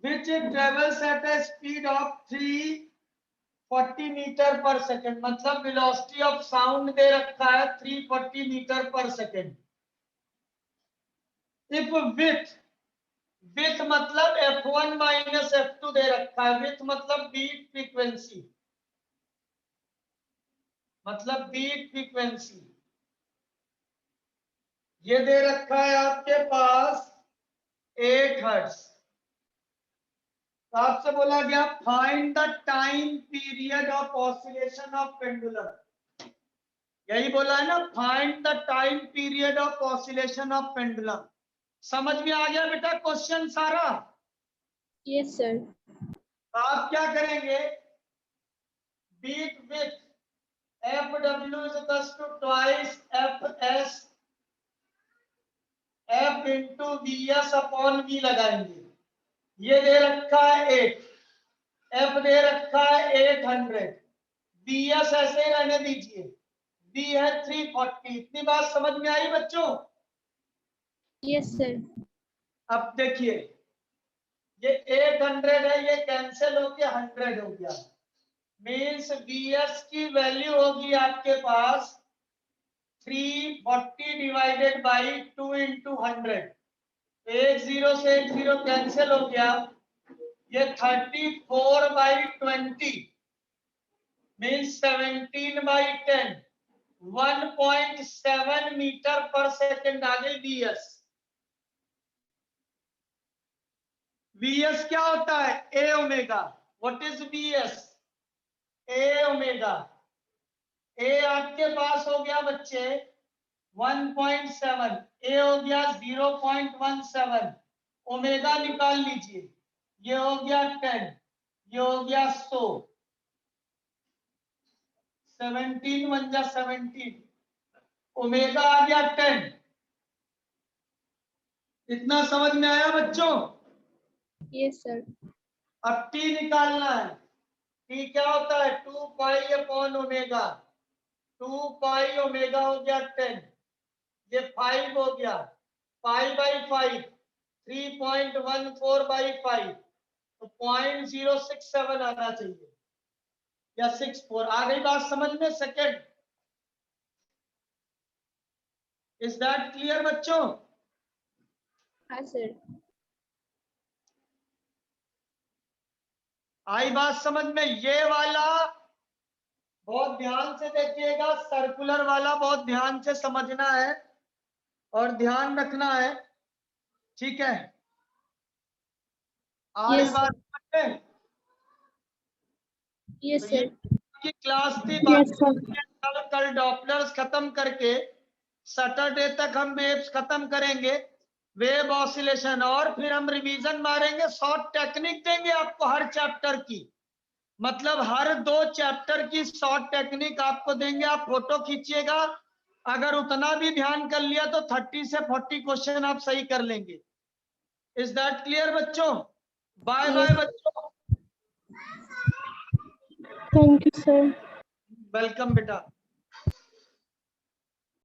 which it travels at a speed of 340 metre पर second. मतलब velocity of sound दे रखा है 340 metre पर second. If with मतलब f1 minus f2 दे रखा है। विथ मतलब बीट फ्रीक्वेंसी, मतलब बीट फ्रीक्वेंसी ये दे रखा है आपके पास 8 हर्ट्ज। तो आपसे बोला गया find the time period of oscillation of pendulum. यही बोला है ना, find the time period of oscillation of pendulum. समझ में आ गया बेटा क्वेश्चन सारा? Yes sir. तो आप क्या करेंगे, बीट विथ एफ डब्ल्यू is equals to twice f s f into v S upon v लगाएंगे। ये दे रखा है 8, एफ दे रखा है 800, बी एस ऐसे रहने दीजिए, बी है 340। इतनी बात समझ में आई बच्चों? Yes sir. अब देखिए ये 800 है, ये कैंसिल होके 100 हो गया। मीन्स बी एस की वैल्यू होगी आपके पास 340 डिवाइडेड बाई 2 इंटू 100। एक जीरो से एक जीरो कैंसिल हो गया, ये 34/20 मीन्स 17/10, 1.7 मीटर पर सेकेंड आ गई बीएस। बीएस क्या होता है? A omega. What is B S? A omega. A आपके पास हो गया बच्चे 1.7, ए हो गया 0.17, ओमेगा निकाल लीजिए, ये हो गया 10, ये हो गया 100, 17 1 जा 17, ओमेगा आ गया 10। इतना समझ में आया बच्चों? Yes sir. अब टी निकालना है। टी क्या होता है? 2 पाई अपॉन ओमेगा। 2 पाई ओमेगा हो गया 10, ये 5 हो गया, पाई बाई 5 3.14/5, तो 0.067 आना चाहिए। या 6-4। आ गई बात समझ में? सेकेंड, इज दैट क्लियर बच्चों? हाँ सर। आई बात समझ में? ये वाला बहुत ध्यान से देखिएगा, सर्कुलर वाला बहुत ध्यान से समझना है और ध्यान रखना है, ठीक है? आई Yes, बात समझ में? yes तो sir. ये की क्लास थी। Yes, sir. कल डॉपलर्स खत्म करके सैटरडे तक हम वेव्स खत्म करेंगे, वेव ऑसिलेशन, और फिर हम रिवीजन मारेंगे, शॉर्ट टेक्निक देंगे आपको हर चैप्टर की, मतलब हर 2 चैप्टर की शॉर्ट टेक्निक आपको देंगे। आप फोटो खींचिएगा, अगर उतना भी ध्यान कर लिया तो 30 से 40 क्वेश्चन आप सही कर लेंगे। इज दैट क्लियर बच्चों? Bye bye Yes. बच्चों, Thank you, sir. वेलकम बेटा।